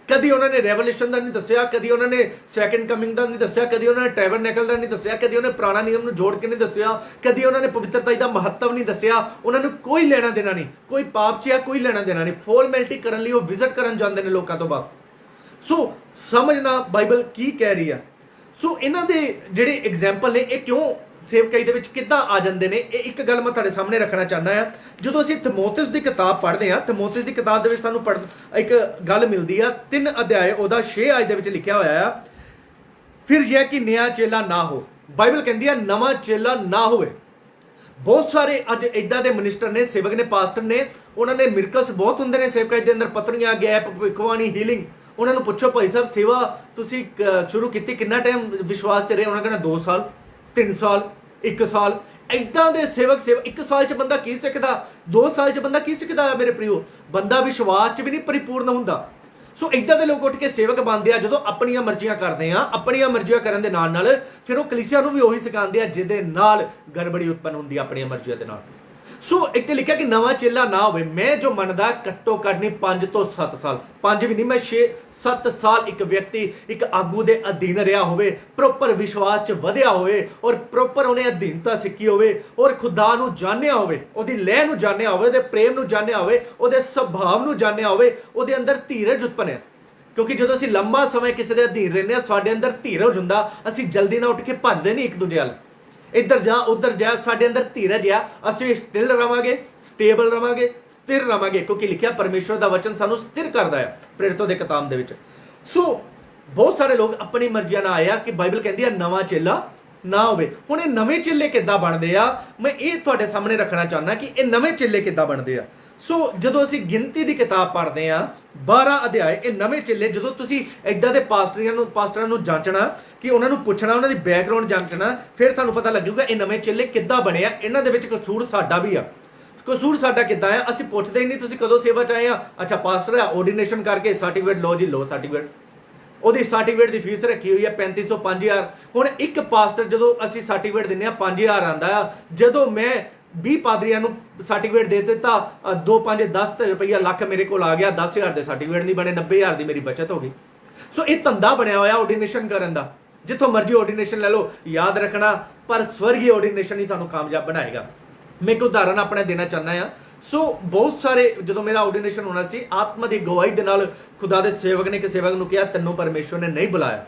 कभी उन्होंने रेवोल्यूशन का नहीं दसिया, कभी उन्होंने सैकेंड कमिंग का नहीं दसिया, कभी उन्होंने टैबरनैकल का नहीं दसिया, कभी उन्होंने पुराना नियम नूं जोड़ के नहीं दसिया, कभी उन्होंने पवित्रता का महत्व नहीं दसिया। उन्होंने कोई लेना देना नहीं, कोई पाप च कोई लेना देना नहीं। फॉर्मैलिटी करने लई वो विजिट करन जांदे ने लोकां तो बस। सो समझना बाइबल की कह रही है। सो इन्हां दे जिहड़े एग्जाम्पल ने ये क्यों सेवकाई दे विच किद्दां आ जांदे ने, ये एक गल मैं तुहाडे सामने रखना चाहना है। जदों असीं तिमोथियुस दी किताब पढ़दे हां, तिमोथियुस दी किताब दे विच सानूं एक गल मिलदी आ, 3 अध्याय ओहदा 6 आयत दे विच लिखिया होया आ, फिर यह कि नया चेला ना हो। बाइबल कहंदी है नवां चेला ना होवे। बहुत सारे अज इदां दे मिनिस्टर ने, सेवक ने, पास्टर ने, उन्होंने मिरकल्स बहुत हुंदे ने सेवकाई दे अंदर, पत्रियां, गैप, भविष्यवाणी, हीलिंग। उन्होंने पुछो भाई साहब सेवा तुसीं शुरू कीती कितना टाइम विश्वास च रहे? उन्होंने कहना 2 साल, 3 साल, 1 साल। इदां दे सेवक 1 साल च बंदा की सिखदा, 2 साल च बंदा की सिखदा है मेरे प्रियो? बंदा विश्वास च भी नहीं परिपूर्ण हुंदा। सो इदां दे लोग उठ के सेवक बनते हैं जदों अपनियां मर्जियां करते हैं। अपनियां मर्जियां करन दे नाल नाल फिर वो कलीसिया नूं भी उही सिखांदे आ जिहदे नाल गड़बड़ी उत्पन्न हुंदी है अपनियां मर्जियां दे नाल। सो एक लिखा कि नवा चेला ना होवे। मैं जो मनदा घट्टो घट नहीं 5 तो 7 साल, 5 भी नहीं, मैं 6-7 साल एक व्यक्ति एक आगू दे अधीन रहा होवे, प्रॉपर विश्वास च वधिया होवे और प्रॉपर उन्हें अधीनता सिक्खी होवे और खुदा नूं जानिया होवे, ओदी लैह नूं जानिया होवे, ओदे प्रेम नूं जानिया होवे, ओदे सुभाव नूं जानिया होवे, ओदे अंदर धीरज उत्पन्न है। क्योंकि जो असीं लंबा समय किसी दे अधीन रहने आ, साडे अंदर धीरज हुंदा, असीं जल्दी ना उठ के भजदे नहीं एक दूजे अल, इधर जा उधर जा। साडे अंदर धीरज आ, असीं स्टिल रवांगे, स्टेबल रवांगे, ਸਥਿਰ ਰਵਾਂਗੇ, ਕਿਉਂਕਿ ਲਿਖਿਆ ਪਰਮੇਸ਼ਵਰ ਦਾ ਵਚਨ ਸਾਨੂੰ ਸਥਿਰ ਕਰਦਾ ਹੈ ਪ੍ਰੇਰਿਤੋਂ ਦੇ ਕਿਤਾਬ ਦੇ ਵਿੱਚ। ਸੋ ਬਹੁਤ ਸਾਰੇ ਲੋਕ ਆਪਣੀ ਮਰਜ਼ੀਆਂ ਨਾਲ ਆਏ ਆ ਕਿ ਬਾਈਬਲ ਕਹਿੰਦੀ ਆ ਨਵਾਂ ਚੇਲਾ ਨਾ ਹੋਵੇ। ਹੁਣ ਇਹ ਨਵੇਂ ਚੇਲੇ ਕਿੱਦਾਂ ਬਣਦੇ ਆ, ਮੈਂ ਇਹ ਤੁਹਾਡੇ ਸਾਹਮਣੇ ਰੱਖਣਾ ਚਾਹੁੰਦਾ ਕਿ ਇਹ ਨਵੇਂ ਚੇਲੇ ਕਿੱਦਾਂ ਬਣਦੇ ਆ। ਸੋ ਜਦੋਂ ਅਸੀਂ ਗਿਣਤੀ ਦੀ ਕਿਤਾਬ ਪੜ੍ਹਦੇ ਆ 12 ਅਧਿਆਏ, ਇਹ ਨਵੇਂ ਚੇਲੇ ਜਦੋਂ ਤੁਸੀਂ ਇਦਾਂ ਦੇ ਪਾਸਟਰਾਂ ਨੂੰ ਜਾਂਚਣਾ ਕਿ ਉਹਨਾਂ ਨੂੰ ਪੁੱਛਣਾ, ਉਹਨਾਂ ਦੀ ਬੈਕਗ੍ਰਾਉਂਡ ਜਾਂਚਣਾ, ਫਿਰ ਤੁਹਾਨੂੰ ਪਤਾ ਲੱਗੂਗਾ ਇਹ ਨਵੇਂ ਚੇਲੇ ਕਿੱਦਾਂ ਬਣੇ ਆ। ਇਹਨਾਂ ਦੇ ਵਿੱਚ ਕਸੂਰ ਸਾਡਾ ਵੀ ਆ। ਕਸੂਰ ਸਾਡਾ ਕਿੱਦਾਂ ਆ, ਅਸੀਂ ਪੁੱਛਦੇ ਹੀ ਨਹੀਂ ਤੁਸੀਂ ਕਦੋਂ ਸੇਵਾ 'ਚ ਆਏ ਆ, ਅੱਛਾ ਪਾਸਟਰ ਆ, ਆਰਡੀਨੇਸ਼ਨ ਕਰਕੇ ਸਰਟੀਫਿਕੇਟ ਲਓ ਜੀ, ਲਓ ਸਰਟੀਫਿਕੇਟ। ਉਹਦੀ ਸਰਟੀਫਿਕੇਟ ਦੀ ਫੀਸ ਰੱਖੀ ਹੋਈ ਹੈ 3500 5000। ਹੁਣ ਇੱਕ ਪਾਸਟਰ ਜਦੋਂ ਅਸੀਂ ਸਰਟੀਫਿਕੇਟ ਦਿੰਦੇ ਆ 5000 ਆਉਂਦਾ ਆ, ਜਦੋਂ ਮੈਂ 20 ਪਾਦਰੀਆਂ ਨੂੰ ਸਰਟੀਫਿਕੇਟ ਦੇ ਦਿੱਤਾ 2 5 10 ਰੁਪਈਆ ਲੱਖ ਮੇਰੇ ਕੋਲ ਆ ਗਿਆ, 10000 ਦੇ ਸਰਟੀਫਿਕੇਟ ਨਹੀਂ ਬਣੇ, 90000 ਦੀ ਮੇਰੀ ਬਚਤ ਹੋ ਗਈ। ਸੋ ਇਹ ਧੰਦਾ ਬਣਿਆ ਹੋਇਆ ਆਰਡੀਨੇਸ਼ਨ ਕਰਨ ਦਾ, ਜਿੱਥੋਂ ਮਰਜ਼ੀ ਆਰਡੀਨੇਸ਼ਨ ਲੈ ਲਓ। ਯਾਦ ਰੱਖਣਾ ਪਰ ਸਵਰਗੀ ਆਰਡੀਨੇਸ਼ਨ ਹੀ ਤੁਹਾਨੂੰ ਕਾਮਯਾਬ ਬਣਾਏਗਾ। ਮੈਂ ਇੱਕ ਉਦਾਹਰਨ ਆਪਣੇ ਦੇਣਾ ਚਾਹੁੰਦਾ ਆ। ਸੋ ਬਹੁਤ ਸਾਰੇ ਜਦੋਂ ਮੇਰਾ ਆਰਡੀਨੇਸ਼ਨ ਹੋਣਾ ਸੀ, ਆਤਮਾ ਦੀ ਗਵਾਹੀ ਦੇ ਨਾਲ ਖੁਦਾ ਦੇ ਸੇਵਕ ਨੇ ਇੱਕ ਸੇਵਕ ਨੂੰ ਕਿਹਾ ਤੈਨੂੰ ਪਰਮੇਸ਼ਵਰ ਨੇ ਨਹੀਂ ਬੁਲਾਇਆ।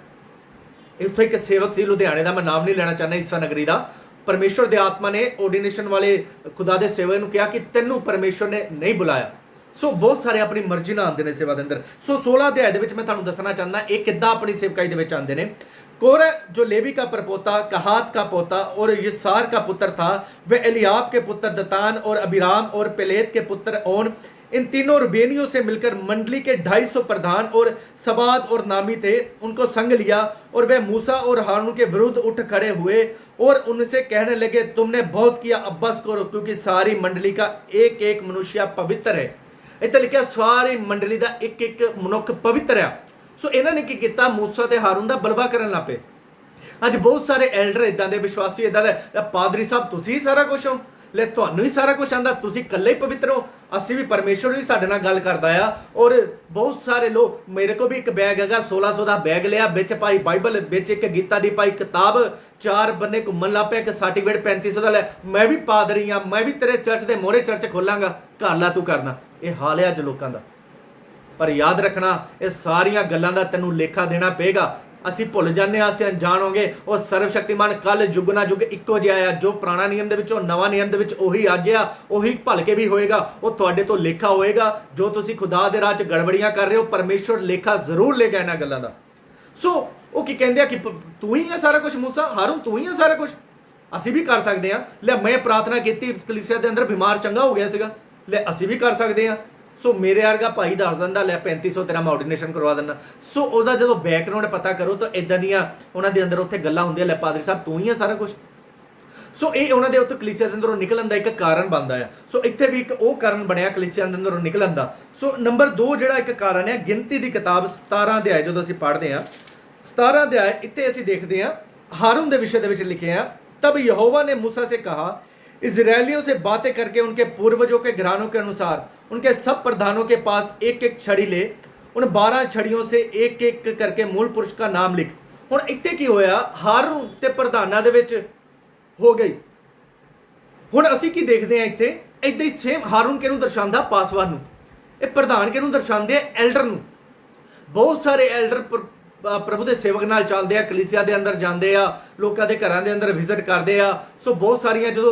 ਇੱਥੇ ਇੱਕ ਸੇਵਕ ਸੀ ਲੁਧਿਆਣੇ ਦਾ, ਮੈਂ ਨਾਮ ਨਹੀਂ ਲੈਣਾ ਚਾਹੁੰਦਾ, ਈਸਾ ਨਗਰੀ ਦਾ। ਪਰਮੇਸ਼ਵਰ ਦੇ ਆਤਮਾ ਨੇ ਆਰਡੀਨੇਸ਼ਨ ਵਾਲੇ ਖੁਦਾ ਦੇ ਸੇਵਕ ਨੂੰ ਕਿਹਾ ਕਿ ਤੈਨੂੰ ਪਰਮੇਸ਼ਵਰ ਨੇ ਨਹੀਂ ਬੁਲਾਇਆ। ਸੋ ਬਹੁਤ ਸਾਰੇ ਆਪਣੀ ਮਰਜ਼ੀ ਨਾਲ ਆਉਂਦੇ ਨੇ ਸੇਵਾ ਦੇ ਅੰਦਰ। ਸੋ 16 ਅਧਿਆਏ ਦੇ ਵਿੱਚ ਮੈਂ ਤੁਹਾਨੂੰ ਦੱਸਣਾ ਚਾਹੁੰਦਾ ਇਹ ਕਿੱਦਾਂ ਆਪਣੀ ਸੇਵਕਾਈ ਦੇ ਵਿੱਚ ਆਉਂਦੇ ਨੇ। कोरह जो लेवी का परपोता, कहात का पोता और यिसार का पुत्र था, वह एलियाब के पुत्र दतान और अबीराम और पेलेत के पुत्र ओन, इन तीनों रुबेनियों से मिलकर मंडली के 250 प्रधान और सबाद और नामी थे, उनको संग लिया और वह मूसा और हारून के विरुद्ध उठ खड़े हुए और उनसे कहने लगे तुमने बहुत किया, अब बस करो, क्योंकि सारी मंडली का एक एक मनुष्य पवित्र है। इतना लिखा सारी मंडली का एक एक मनुख पवित्र है। सो इन्हों ने की किया, मूसा ते हारून दा बलवा करन लग पे। अज बहुत सारे एल्डर इदां दे विश्वासी इदां दे, पादरी साहब तुसीं सारा कुछ हो, ले तुहानूं ही सारा कुछ आंदा, तुसीं कल्ले ही पवित्र हो, असीं भी परमेश्वर भी साडे नाल गल करदा आ। और बहुत सारे लोग, मेरे को भी एक बैग हैगा 1600 का बैग लिया, विच पाई बाइबल, विच एक गीता दी पाई किताब, 4 बन्ने घुम्मन लग पे, एक सर्टिफिकेट 3500 का लिया, मैं भी पादरी हाँ, मैं भी तेरे चर्च के मोहरे चर्च खोलांगा, कर ला तू करना। ये हाल है अज लोगों का। पर याद रखना ये सारिया गल्लां दा तैनूं लेखा देना पेगा। असीं भुल जाने, असीं अनजान होंगे। और सर्वशक्तिमान कल जुग ना जुग इक्को जिहा आ, जो पुराना नियम दे विच नवां नियम दे विच ओही अज आ, ओही भल के भी होएगा, वो तुहाडे तो लेखा होएगा। जो तुसीं खुदा दे राह च गड़बड़ियां कर रहे हो, परमेश्वर लेखा जरूर लेगा इन्हां गल्लां दा। सो वो की कहंदे आ कि तू ही है सारा कुछ, मूसा हारून तू ही है सारा कुछ, असीं भी कर सकते हैं। ले मैं प्रार्थना की कलीसिया दे अंदर, बीमार चंगा हो गया सीगा, ले असीं भी कर सकते हैं। सो मेरे वर्गा भाई दस दिंदा, लै 3500 तेरा मैं ऑर्डिनेशन करवा दिंदा। सो उसदा जो बैकग्राउंड पता करो तो इदां दियां उन्हां दे अंदर उत्थे गल्लां हुंदियां, लै पादरी साहब तू ही है सारा कुछ। सो ये उन्हां दे उत्थे कलीसिया दे अंदरों निकलण दा एक कारण बनदा है। सो इत्थे भी एक वो कारण बनिया कलीसिया दे अंदरों निकलण दा। सो नंबर 2 जिहड़ा एक कारण है, गिनती दी किताब 17 अध्याय जदों असीं पढ़दे हां, 17 अध्याय इत्थे असीं देखदे हां हारून दे विषय दे विच लिखे हैं, तब यहोवा ने मूसा से कहा, इजरायलियों से बातें करके उनके पूर्वजों के घरानों के अनुसार उनके सब प्रधानों के पास एक एक छड़ी ले, उन 12 छड़ियों से एक एक करके मूल पुरुष का नाम लिख। हुण इत्थे की होया, हारून ते प्रधानां दे विच हो गई। हुण असीं की देखदे हां इत्थे, इदां ही सेम हारून किहनूं दर्शांदा, पासवान नूं, इह प्रधान किहनूं दर्शांदे, एल्डर नूं। बहुत सारे एल्डर प्रभु के सेवक नाल चलते हैं, कलीसिया के अंदर जाते हैं, लोगों के घरों के अंदर विजिट करते हैं। सो बहुत सारिया जो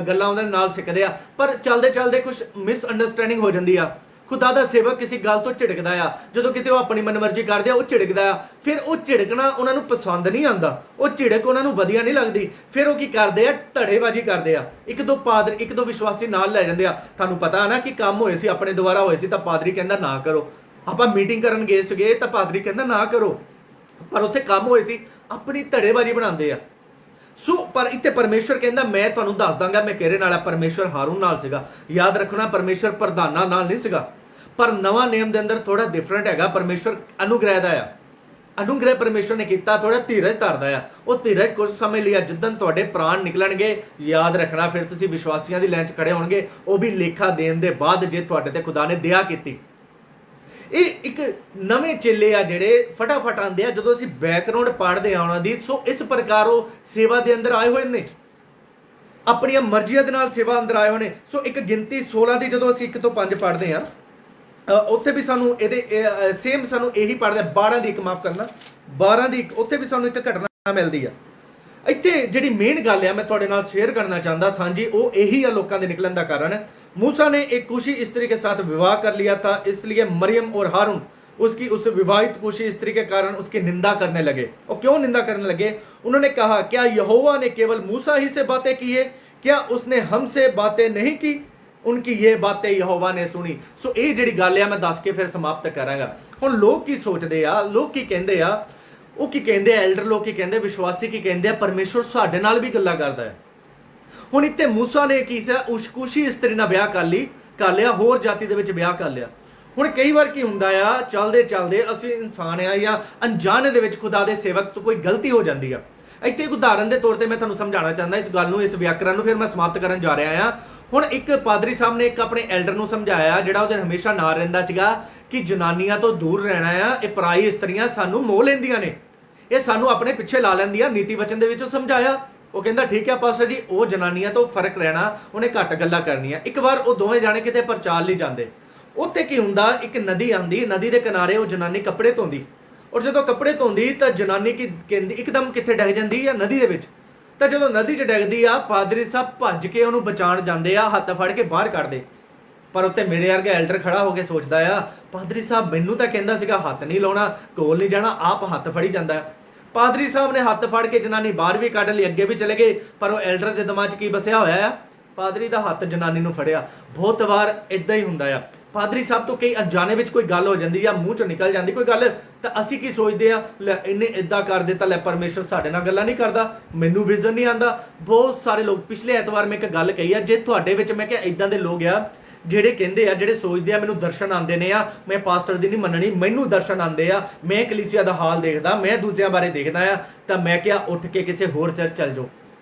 गल्लां उहदे नाल सिखदे आ, पर चलते चलते कुछ मिसअंडरस्टैंडिंग हो जाती है। खुदा दा सेवक किसी गल तो झिड़कदा आ, जो किते वो अपनी मनमर्जी करदे आ, वो झिड़कदा आ, फिर वो झिड़कना उन्हां नूं पसंद नहीं आंदा, वो झिड़क उन्हां नूं वधिया नहीं लगदी, फिर वो की करदे आ, धड़ेबाजी करदे आ। एक दो पादरी, एक दो विश्वासी नाल लै जांदे आ। तुहानूं पता ना कि काम होए सी अपने द्वारा होए सी, तां पादरी कहंदा ना करो, ਆਪਾਂ ਮੀਟਿੰਗ ਕਰਨ ਗਏ ਸੀਗੇ ਤਾਂ ਪਾਦਰੀ ਕਹਿੰਦਾ ਨਾ ਕਰੋ, ਪਰ ਉੱਥੇ ਕੰਮ ਹੋਏ ਸੀ, ਆਪਣੀ ਧੜੇਬਾਜ਼ੀ ਬਣਾਉਂਦੇ ਆ। ਸੋ ਪਰ ਇੱਥੇ ਪਰਮੇਸ਼ਵਰ ਕਹਿੰਦਾ ਮੈਂ ਤੁਹਾਨੂੰ ਦੱਸ ਦਾਂਗਾ ਮੈਂ ਕਿਹੜੇ ਨਾਲ ਆ। ਪਰਮੇਸ਼ਵਰ ਹਾरून ਨਾਲ ਸੀਗਾ। ਯਾਦ ਰੱਖਣਾ ਪਰਮੇਸ਼ਵਰ ਪ੍ਰਧਾਨਾਂ ਨਾਲ ਨਹੀਂ ਸੀਗਾ, ਪਰ ਨਵਾਂ ਨਿਯਮ ਦੇ ਅੰਦਰ ਥੋੜਾ ਡਿਫਰੈਂਟ ਹੈਗਾ। ਪਰਮੇਸ਼ਵਰ ਅਨੁਗ੍ਰਹਿ ਦਾ ਆ, ਅਨੁਗ੍ਰਹਿ ਪਰਮੇਸ਼ਵਰ ਨੇ ਕੀਤਾ, ਥੋੜਾ ਧੀਰਜ ਧਰਦਾ ਆ। ਉਹ ਧੀਰਜ ਕੁਝ ਸਮੇਂ ਲਈ, ਜਿੱਦਣ ਤੁਹਾਡੇ ਪ੍ਰਾਣ ਨਿਕਲਣਗੇ, ਯਾਦ ਰੱਖਣਾ ਫਿਰ ਤੁਸੀਂ ਵਿਸ਼ਵਾਸੀਆਂ ਦੀ ਲਾਈਨ 'ਚ ਖੜੇ ਹੋਣਗੇ, ਉਹ ਵੀ ਲੇਖਾ ਦੇਣ ਦੇ ਬਾਅਦ, ਜੇ ਤੁਹਾਡੇ ਤੇ ਖੁਦਾ ਨੇ ਦਇਆ ਕੀਤੀ। ਇਹ ਇੱਕ ਨਵੇਂ ਚੇਲੇ ਆ ਜਿਹੜੇ ਫਟਾਫਟ ਆਉਂਦੇ ਆ ਜਦੋਂ ਅਸੀਂ ਬੈਕਗਰਾਉਂਡ ਪੜ੍ਹਦੇ ਆ ਉਹਨਾਂ ਦੀ। ਸੋ ਇਸ ਪ੍ਰਕਾਰ ਉਹ ਸੇਵਾ ਦੇ ਅੰਦਰ ਆਏ ਹੋਏ ਨੇ, ਆਪਣੀਆਂ ਮਰਜ਼ੀਆਂ ਦੇ ਨਾਲ ਸੇਵਾ ਅੰਦਰ ਆਏ ਹੋਏ ਨੇ। ਸੋ ਇੱਕ ਗਿਣਤੀ 16 ਦੀ ਜਦੋਂ ਅਸੀਂ 1 ਤੋਂ 5 ਪੜ੍ਹਦੇ ਆ, ਉੱਥੇ ਵੀ ਸਾਨੂੰ ਇਹਦੇ ਸੇਮ ਸਾਨੂੰ ਇਹੀ ਪੜ੍ਹਦੇ 12 ਦੀ ਇੱਕ, ਮਾਫ ਕਰਨਾ 12 ਦੀ ਇੱਕ, ਉੱਥੇ ਵੀ ਸਾਨੂੰ ਇੱਕ ਘਟਨਾ ਮਿਲਦੀ ਆ। ਇੱਥੇ ਜਿਹੜੀ ਮੇਨ ਗੱਲ ਆ ਮੈਂ ਤੁਹਾਡੇ ਨਾਲ ਸ਼ੇਅਰ ਕਰਨਾ ਚਾਹੁੰਦਾ ਸਾਂਝੀ, ਉਹ ਇਹੀ ਆ ਲੋਕਾਂ ਦੇ ਨਿਕਲਣ ਦਾ ਕਾਰਨ। मूसा ने एक कुशी स्त्री के साथ विवाह कर लिया था, इसलिए मरियम और हारून उसकी उस विवाहित कुशी स्त्री के कारण उसकी निंदा करने लगे। और क्यों निंदा करने लगे? उन्होंने कहा, क्या यहोवा ने केवल मूसा ही से बातें की है? क्या उसने हमसे बातें नहीं की? उनकी ये बातें यहोवा ने सुनी। सो ये ਜਿਹੜੀ ਗੱਲ ਆ मैं दस के फिर समाप्त करांगा। ਹੁਣ लोग की सोचते आ, लोग की ਕਹਿੰਦੇ ਆ, ਉਹ ਕੀ ਕਹਿੰਦੇ ਆ, ਐਲਡਰ ਲੋਕ ਕੀ ਕਹਿੰਦੇ, ਵਿਸ਼ਵਾਸੀ ਕੀ ਕਹਿੰਦੇ ਆ, ਪਰਮੇਸ਼ਵਰ ਸਾਡੇ ਨਾਲ ਵੀ ਗੱਲਾਂ ਕਰਦਾ ਹੈ। ਹੁਣ ਇੱਥੇ मूसा ਨੇ ਕੀ ਸੀ, ਉਸ ਕੁਸ਼ੀ ਇਸਤਰੀ ਨਾਲ ਵਿਆਹ ਕਰ ਲਿਆ, ਹੋਰ ਜਾਤੀ ਦੇ ਵਿੱਚ ਵਿਆਹ ਕਰ ਲਿਆ। ਹੁਣ ਕਈ ਵਾਰ ਕੀ ਹੁੰਦਾ ਆ, ਚਲਦੇ ਅਸੀਂ ਇਨਸਾਨ ਆ ਜਾਂ ਅਣਜਾਣੇ ਦੇ ਵਿੱਚ ਖੁਦਾ ਦੇ ਸੇਵਕ ਤੋਂ ਕੋਈ ਗਲਤੀ ਹੋ ਜਾਂਦੀ ਆ। ਇੱਥੇ ਇੱਕ ਉਦਾਹਰਨ ਦੇ ਤੌਰ ਤੇ ਮੈਂ ਤੁਹਾਨੂੰ ਸਮਝਾਉਣਾ ਚਾਹੁੰਦਾ ਇਸ ਗੱਲ ਨੂੰ, ਇਸ ਵਿਆਕਰਨ ਨੂੰ, ਫਿਰ ਮੈਂ ਸਮਾਪਤ ਕਰਨ ਜਾ ਰਿਹਾ ਆ। ਹੁਣ ਇੱਕ ਪਾਦਰੀ ਸਾਹਿਬ ਨੇ ਇੱਕ ਆਪਣੇ ਐਲਡਰ ਨੂੰ ਸਮਝਾਇਆ, ਜਿਹੜਾ ਉਹਦੇ ਹਮੇਸ਼ਾ ਨਾਲ ਰਹਿੰਦਾ ਸੀਗਾ, ਕਿ ਜਨਾਨੀਆਂ ਤੋਂ ਦੂਰ ਰਹਿਣਾ ਆ, ਇਹ ਪਰਾਈ ਇਸਤਰੀਆਂ ਸਾਨੂੰ ਮੋਹ ਲੈਂਦੀਆਂ ਨੇ, ਇਹ ਸਾਨੂੰ ਆਪਣੇ ਪਿੱਛੇ ਲਾ ਲੈਂਦੀਆਂ। ਨੀਤੀ ਵਚਨ ਦੇ ਵਿੱਚ ਉਹ ਸਮਝਾਇਆ। ਉਹ ਕਹਿੰਦਾ ਠੀਕ ਹੈ ਪਾਸਟਰ ਜੀ, ਉਹ ਜਨਾਨੀਆਂ ਤੋਂ ਫਰਕ ਰਹਿਣਾ, ਉਹਨੇ ਘੱਟ ਗੱਲਾਂ ਕਰਨੀਆਂ। ਇੱਕ ਵਾਰ ਉਹ ਦੋਵੇਂ ਜਾਣੇ ਕਿਤੇ ਪ੍ਰਚਾਰ ਲਈ ਜਾਂਦੇ, ਉੱਥੇ ਕੀ ਹੁੰਦਾ, ਇੱਕ ਨਦੀ ਆਂਦੀ, ਨਦੀ ਦੇ ਕਿਨਾਰੇ ਉਹ ਜਨਾਨੀ ਕੱਪੜੇ ਧੋਂਦੀ, ਔਰ ਜਦੋਂ ਕੱਪੜੇ ਧੋਂਦੀ ਤਾਂ ਜਨਾਨੀ ਕੀ ਕਹਿੰਦੀ, ਇੱਕਦਮ ਕਿੱਥੇ ਡਿੱਗ ਜਾਂਦੀ ਆ, ਨਦੀ ਦੇ ਵਿੱਚ। ਤਾਂ ਜਦੋਂ ਨਦੀ 'ਚ ਡਿੱਗਦੀ ਆ, ਪਾਦਰੀ ਸਾਹਿਬ ਭੱਜ ਕੇ ਉਹਨੂੰ ਬਚਾਉਣ ਜਾਂਦੇ ਆ, ਹੱਥ ਫੜ ਕੇ ਬਾਹਰ ਕੱਢਦੇ। ਪਰ ਉੱਥੇ ਮੇਰੇ ਵਰਗਾ ਐਲਡਰ ਖੜਾ ਹੋ ਕੇ ਸੋਚਦਾ ਆ, ਪਾਦਰੀ ਸਾਹਿਬ ਮੈਨੂੰ ਤਾਂ ਕਹਿੰਦਾ ਸੀਗਾ ਹੱਥ ਨਹੀਂ ਲਾਉਣਾ, ਕੋਲ ਨਹੀਂ ਜਾਣਾ, ਆਪ ਹੱਥ ਫੜੀ ਜਾਂਦਾ। ਪਾਦਰੀ ਸਾਹਿਬ ਨੇ ਹੱਥ ਫੜ ਕੇ ਜਨਾਨੀ ਬਾਹਰ ਵੀ ਕੱਢ ਲਈ, ਅੱਗੇ ਵੀ ਚਲੇ ਗਏ, ਪਰ ਉਹ ਐਲਡਰ ਦੇ ਦਿਮਾਗ 'ਚ ਕੀ ਬਸਿਆ ਹੋਇਆ ਆ, ਪਾਦਰੀ ਦਾ ਹੱਥ ਜਨਾਨੀ ਨੂੰ ਫੜਿਆ। ਬਹੁਤ ਵਾਰ ਇਦਾਂ ਹੀ ਹੁੰਦਾ ਆ, ਪਾਦਰੀ ਸਾਹਿਬ ਤੋਂ ਕਈ ਅਣਜਾਣੇ ਵਿੱਚ ਕੋਈ ਗੱਲ ਹੋ ਜਾਂਦੀ ਜਾਂ ਮੂੰਹ 'ਚੋਂ ਨਿਕਲ ਜਾਂਦੀ ਕੋਈ ਗੱਲ, ਤਾਂ ਅਸੀਂ ਕੀ ਸੋਚਦੇ ਆ, ਲੈ ਇਹਨੇ ਇਦਾਂ ਕਰ ਦਿੱਤਾ, ਲੈ ਪਰਮੇਸ਼ਰ ਸਾਡੇ ਨਾਲ ਗੱਲਾਂ ਨਹੀਂ ਕਰਦਾ, ਮੈਨੂੰ ਵਿਜ਼ਨ ਨਹੀਂ ਆਉਂਦਾ। ਬਹੁਤ ਸਾਰੇ ਲੋਕ, ਪਿਛਲੇ ਐਤਵਾਰ ਮੈਂ ਇੱਕ ਗੱਲ ਕਹੀ ਆ, ਜੇ ਤੁਹਾਡੇ ਵਿੱਚ ਮੈਂ ਕਿਹਾ ਇਦਾਂ ਦੇ ਲੋਕ ਆ ਜਿਹੜੇ ਕਹਿੰਦੇ ਆ, ਜਿਹੜੇ ਸੋਚਦੇ ਆ ਮੈਨੂੰ ਦਰਸ਼ਨ ਆਉਂਦੇ ਨੇ ਆ, ਮੈਂ ਪਾਸਟਰ ਦੀ ਨਹੀਂ ਮੰਨਣੀ, ਮੈਨੂੰ ਦਰਸ਼ਨ ਆਉਂਦੇ ਆ, ਮੈਂ ਕਲੀਸਿਆ ਦਾ ਹਾਲ ਦੇਖਦਾ, ਮੈਂ ਦੂਜਿਆਂ ਬਾਰੇ ਦੇਖਦਾ ਆ, ਤਾਂ ਮੈਂ ਕਿਹਾ ਉੱਠ ਕੇ ਕਿਸੇ ਹੋਰ ਚਰਚ ਚੱਲ ਜਾਓ।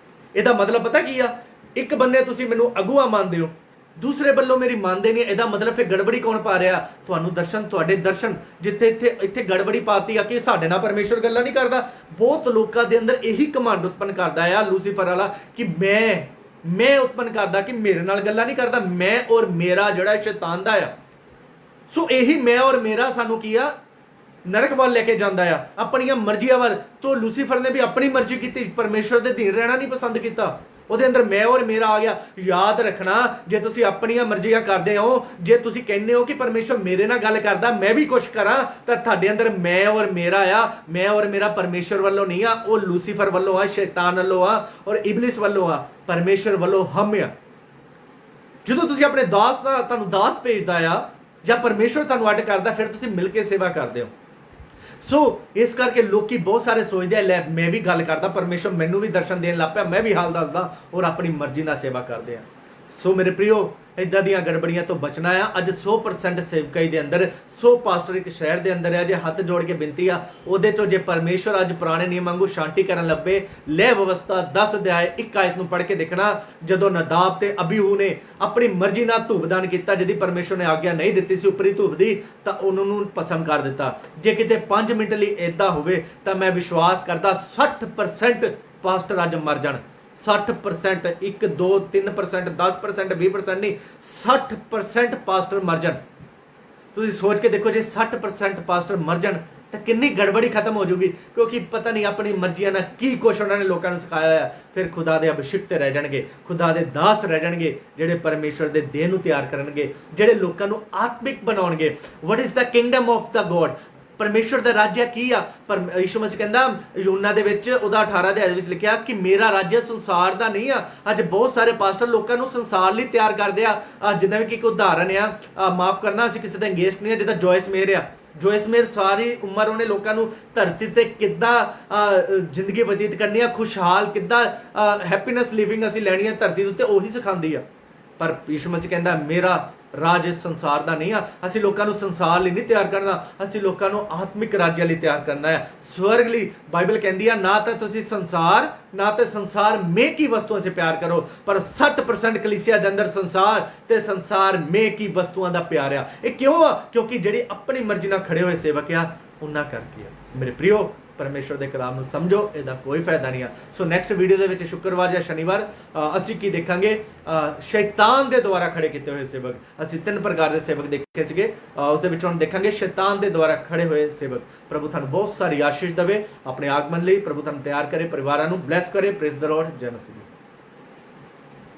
ਇਹਦਾ ਮਤਲਬ ਪਤਾ ਕੀ ਆ, ਇੱਕ ਬੰਨੇ ਤੁਸੀਂ ਮੈਨੂੰ ਅਗੂਆ ਮੰਨਦੇ ਹੋ, ਦੂਸਰੇ ਵੱਲੋਂ ਮੇਰੀ ਮੰਨਦੇ ਨਹੀਂ। ਇਹਦਾ ਮਤਲਬ ਫਿਰ ਗੜਬੜੀ ਕੌਣ ਪਾ ਰਿਹਾ? ਤੁਹਾਨੂੰ ਦਰਸ਼ਨ, ਤੁਹਾਡੇ ਦਰਸ਼ਨ। ਜਿੱਥੇ ਇੱਥੇ ਗੜਬੜੀ ਪਾਤੀ ਆ ਕਿ ਸਾਡੇ ਨਾਲ ਪਰਮੇਸ਼ਵਰ ਗੱਲਾਂ ਨਹੀਂ ਕਰਦਾ। ਬਹੁਤ ਲੋਕਾਂ ਦੇ ਅੰਦਰ ਇਹੀ ਘਮੰਡ ਉਤਪੰਨ ਕਰਦਾ ਆ ਲੂਸੀਫਰ ਵਾਲਾ, ਕਿ ਮੈਂ ਉਤਪੰਨ ਕਰਦਾ ਕਿ ਮੇਰੇ ਨਾਲ ਗੱਲਾਂ ਨਹੀਂ ਕਰਦਾ, ਮੈਂ ਔਰ ਮੇਰਾ ਜਿਹੜਾ ਸ਼ੈਤਾਨ ਦਾ ਆ। ਸੋ ਇਹੀ ਮੈਂ ਔਰ ਮੇਰਾ ਸਾਨੂੰ ਕੀ ਆ, ਨਰਕ ਵੱਲ ਲੈ ਕੇ ਜਾਂਦਾ ਆ, ਆਪਣੀਆਂ ਮਰਜ਼ੀਆਂ ਵੱਲ। ਤੋਂ ਲੂਸੀਫਰ ਨੇ ਵੀ ਆਪਣੀ ਮਰਜ਼ੀ ਕੀਤੀ, ਪਰਮੇਸ਼ਵਰ ਦੇ ਅਧੀਨ ਰਹਿਣਾ ਨਹੀਂ ਪਸੰਦ ਕੀਤਾ, ਉਹਦੇ ਅੰਦਰ ਮੈਂ ਔਰ ਮੇਰਾ ਆ ਗਿਆ। ਯਾਦ ਰੱਖਣਾ, ਜੇ ਤੁਸੀਂ ਆਪਣੀਆਂ ਮਰਜ਼ੀਆਂ ਕਰਦੇ ਹੋ, ਜੇ ਤੁਸੀਂ ਕਹਿੰਦੇ ਹੋ ਕਿ ਪਰਮੇਸ਼ਵਰ ਮੇਰੇ ਨਾਲ ਗੱਲ ਕਰਦਾ, ਮੈਂ ਵੀ ਕੁਝ ਕਰਾਂ, ਤਾਂ ਤੁਹਾਡੇ ਅੰਦਰ ਮੈਂ ਔਰ ਮੇਰਾ ਆ। ਮੈਂ ਔਰ ਮੇਰਾ ਪਰਮੇਸ਼ਵਰ ਵੱਲੋਂ ਨਹੀਂ ਆ, ਉਹ ਲੂਸੀਫਰ ਵੱਲੋਂ ਆ, ਸ਼ੈਤਾਨ ਵੱਲੋਂ ਆ, ਔਰ ਇਬਲਿਸ ਵੱਲੋਂ ਆ। ਪਰਮੇਸ਼ਵਰ ਵੱਲੋਂ ਹਮ ਆ। ਜਦੋਂ ਤੁਸੀਂ ਆਪਣੇ ਦਾਸ ਦਾ, ਤੁਹਾਨੂੰ ਦਾਸ ਭੇਜਦਾ ਆ, ਜਾਂ ਪਰਮੇਸ਼ਵਰ ਤੁਹਾਨੂੰ ਅੱਡ ਕਰਦਾ, ਫਿਰ ਤੁਸੀਂ ਮਿਲ ਕੇ ਸੇਵਾ ਕਰਦੇ ਹੋ। ਸੋ ਇਸ ਕਰਕੇ ਲੋਕੀ ਬਹੁਤ ਸਾਰੇ ਸੋਚਦੇ ਆ, ਲੈ ਮੈਂ ਵੀ ਗੱਲ ਕਰਦਾ, ਪਰਮੇਸ਼ਵਰ ਮੈਨੂੰ ਵੀ ਦਰਸ਼ਨ ਦੇਣ ਲੱਗ ਪਿਆ, ਮੈਂ ਵੀ ਹਾਲ ਦੱਸਦਾ, ਔਰ ਆਪਣੀ ਮਰਜ਼ੀ ਨਾਲ ਸੇਵਾ ਕਰਦੇ ਆ। ਸੋ ਮੇਰੇ ਪ੍ਰਿਓ, ਇਦਾਂ ਦੀਆਂ ਗੜਬੜੀਆਂ ਤੋਂ ਬਚਣਾ ਆ। ਅੱਜ 100% ਸੇਵਕਾਈ ਦੇ ਅੰਦਰ 100 ਪਾਸਟਰ ਇੱਕ ਸ਼ਹਿਰ ਦੇ ਅੰਦਰ ਆ, ਜੇ ਹੱਥ ਜੋੜ ਕੇ ਬੇਨਤੀ ਆ, ਉਹਦੇ ਤੋਂ ਜੇ ਪਰਮੇਸ਼ਵਰ ਅੱਜ ਪੁਰਾਣੇ ਨਿਯਮ ਵਾਂਗੂ ਸ਼ਾਂਤੀ ਕਰਨ ਲੱਗੇ, ਲੈ ਵਿਵਸਥਾ 10 ਅਧਿਆਇ 1 ਆਇਤ ਨੂੰ ਪੜ੍ਹ ਕੇ ਦੇਖਣਾ, ਜਦੋਂ ਨਦਾਬ ਤੇ ਅਬੀਹੂ ਨੇ ਆਪਣੀ ਮਰਜ਼ੀ ਨਾਲ ਧੂਪਦਾਨ ਕੀਤਾ, ਜਿਹਦੀ ਪਰਮੇਸ਼ਵਰ ਨੇ ਆਗਿਆ ਨਹੀਂ ਦਿੱਤੀ ਸੀ ਉੱਪਰੀ ਧੂਪ ਦੀ, ਤਾਂ ਉਹਨਾਂ ਨੂੰ ਭਸਮ ਕਰ ਦਿੱਤਾ। ਜੇ ਕਿਤੇ 5 ਮਿੰਟ ਲਈ ਇਦਾਂ ਹੋਵੇ, ਤਾਂ ਮੈਂ ਵਿਸ਼ਵਾਸ ਕਰਦਾ 60% ਪਾਸਟਰ ਅੱਜ ਮਰ ਜਾਣ। 60%, 1 2 3%, 10%, 20% ਨਹੀਂ, 60% ਪਾਸਟਰ ਮਰ ਜਾਣ। ਤੁਸੀਂ ਸੋਚ ਕੇ ਦੇਖੋ, ਜੇ 60% ਪਾਸਟਰ ਮਰ ਜਾਣ ਤਾਂ ਕਿੰਨੀ ਗੜਬੜੀ ਖਤਮ ਹੋ ਜੂਗੀ, ਕਿਉਂਕਿ ਪਤਾ ਨਹੀਂ ਆਪਣੀ ਮਰਜ਼ੀਆਂ ਨਾਲ ਕੀ ਕੁਛ ਉਹਨਾਂ ਨੇ ਲੋਕਾਂ ਨੂੰ ਸਿਖਾਇਆ ਹੋਇਆ। ਫਿਰ ਖੁਦਾ ਦੇ ਅਭਿਸ਼ਿਕਤ ਰਹਿ ਜਾਣਗੇ, ਖੁਦਾ ਦੇ ਦਾਸ ਰਹਿ ਜਾਣਗੇ, ਜਿਹੜੇ ਪਰਮੇਸ਼ਵਰ ਦੇ ਦੇਹ ਨੂੰ ਤਿਆਰ ਕਰਨਗੇ, ਜਿਹੜੇ ਲੋਕਾਂ ਨੂੰ ਆਤਮਿਕ ਬਣਾਉਣਗੇ। What is the Kingdom of the God? ਪਰਮੇਸ਼ਵਰ ਦਾ ਰਾਜ ਕੀ ਆ? ਪਰ ਯਿਸੂ ਮਸੀਹ ਕਹਿੰਦਾ ਯੂਹੰਨਾ ਦੇ ਵਿੱਚ ਉਹਦਾ 18 ਅਧਿਆਇ ਦੇ ਵਿੱਚ ਲਿਖਿਆ ਕਿ ਮੇਰਾ ਰਾਜ ਸੰਸਾਰ ਦਾ ਨਹੀਂ ਆ। ਅੱਜ ਬਹੁਤ ਸਾਰੇ ਪਾਸਟਰ ਲੋਕਾਂ ਨੂੰ ਸੰਸਾਰ ਲਈ ਤਿਆਰ ਕਰਦੇ ਆ। ਜਿੱਦਾਂ ਵੀ ਕਿ ਇੱਕ ਉਦਾਹਰਨ ਆ, ਮਾਫ ਕਰਨਾ, ਅਸੀਂ ਕਿਸੇ ਦਾ ਅਗੇਂਸਟ ਨਹੀਂ ਆ, ਜਿੱਦਾਂ ਜੋਇਸ ਮੇਰ ਆ। ਜੋਇਸ ਮੇਰ ਸਾਰੀ ਉਮਰ ਉਹਨੇ ਲੋਕਾਂ ਨੂੰ ਧਰਤੀ ਤੇ ਕਿੱਦਾਂ ਜ਼ਿੰਦਗੀ ਬਤੀਤ ਕਰਨੀ ਆ, ਖੁਸ਼ਹਾਲ ਕਿੱਦਾਂ ਹੈਪੀਨੈਸ ਲਿਵਿੰਗ ਅਸੀਂ ਲੈਣੀ ਆ ਧਰਤੀ ਦੇ ਉੱਤੇ, ਉਹੀ ਸਿਖਾਉਂਦੀ ਆ। ਪਰ ਯਿਸੂ ਮਸੀਹ ਕਹਿੰਦਾ ਮੇਰਾ ਰਾਜ ਇਸ ਸੰਸਾਰ ਦਾ ਨਹੀਂ ਆ। ਅਸੀਂ ਲੋਕਾਂ ਨੂੰ ਸੰਸਾਰ ਲਈ ਨਹੀਂ ਤਿਆਰ ਕਰਨਾ, ਅਸੀਂ ਲੋਕਾਂ ਨੂੰ ਆਤਮਿਕ ਰਾਜ ਲਈ ਤਿਆਰ ਕਰਨਾ ਹੈ, ਸਵਰਗ ਲਈ। ਬਾਈਬਲ ਕਹਿੰਦੀ ਆ, ਨਾ ਤਾਂ ਤੁਸੀਂ ਸੰਸਾਰ, ਨਾ ਤਾਂ ਸੰਸਾਰ ਮੇਂ ਕੀ ਵਸਤੂਆਂ ਸੇ ਪਿਆਰ ਕਰੋ, ਪਰ 60% ਕਲੀਸਿਆ ਦੇ ਅੰਦਰ ਸੰਸਾਰ ਤੇ ਸੰਸਾਰ ਮੇਂ ਕੀ ਵਸਤੂਆਂ ਦਾ ਪਿਆਰ ਆ। ਇਹ ਕਿਉਂ ਆ? ਕਿਉਂਕਿ ਜਿਹੜੇ ਆਪਣੀ ਮਰਜ਼ੀ ਨਾਲ ਖੜੇ ਹੋਏ ਸੇਵਕ ਆ, ਉਹਨਾਂ ਕਰਕੇ ਆ। ਮੇਰੇ ਪ੍ਰਿਓ, ਪਰਮੇਸ਼ਵਰ ਦੇ ਕਲਾਮ ਨੂੰ ਸਮਝੋ, ਇਹਦਾ ਕੋਈ ਫਾਇਦਾ ਨਹੀਂ ਆ। ਸੋ ਨੈਕਸਟ ਵੀਡੀਓ ਦੇ ਵਿੱਚ ਸ਼ੁੱਕਰਵਾਰ ਜਾਂ ਸ਼ਨੀਵਾਰ ਅਸੀਂ ਕੀ ਦੇਖਾਂਗੇ? ਸ਼ੈਤਾਨ ਦੇ ਦੁਆਰਾ ਖੜੇ ਕੀਤੇ ਹੋਏ ਸੇਵਕ। ਅਸੀਂ 3 ਪ੍ਰਕਾਰ ਦੇ ਸੇਵਕ ਦੇਖੇ ਸੀਗੇ, ਉਸ ਦੇ ਵਿੱਚੋਂ ਹੁਣ ਦੇਖਾਂਗੇ ਸ਼ੈਤਾਨ ਦੇ ਦੁਆਰਾ ਖੜੇ ਹੋਏ ਸੇਵਕ। ਪ੍ਰਭੂ ਤੁਹਾਨੂੰ ਬਹੁਤ ਸਾਰੀ ਆਸ਼ੀਸ਼ ਦੇਵੇ ਆਪਣੇ ਆਗਮਨ ਲਈ। ਪ੍ਰਭੂ ਤੁਹਾਨੂੰ ਤਿਆਰ ਕਰੇ, ਪਰਿਵਾਰਾਂ ਨੂੰ ਬਲੈਸ ਕਰੇ। Praise the Lord. ਜੈ ਮਸੀਹ।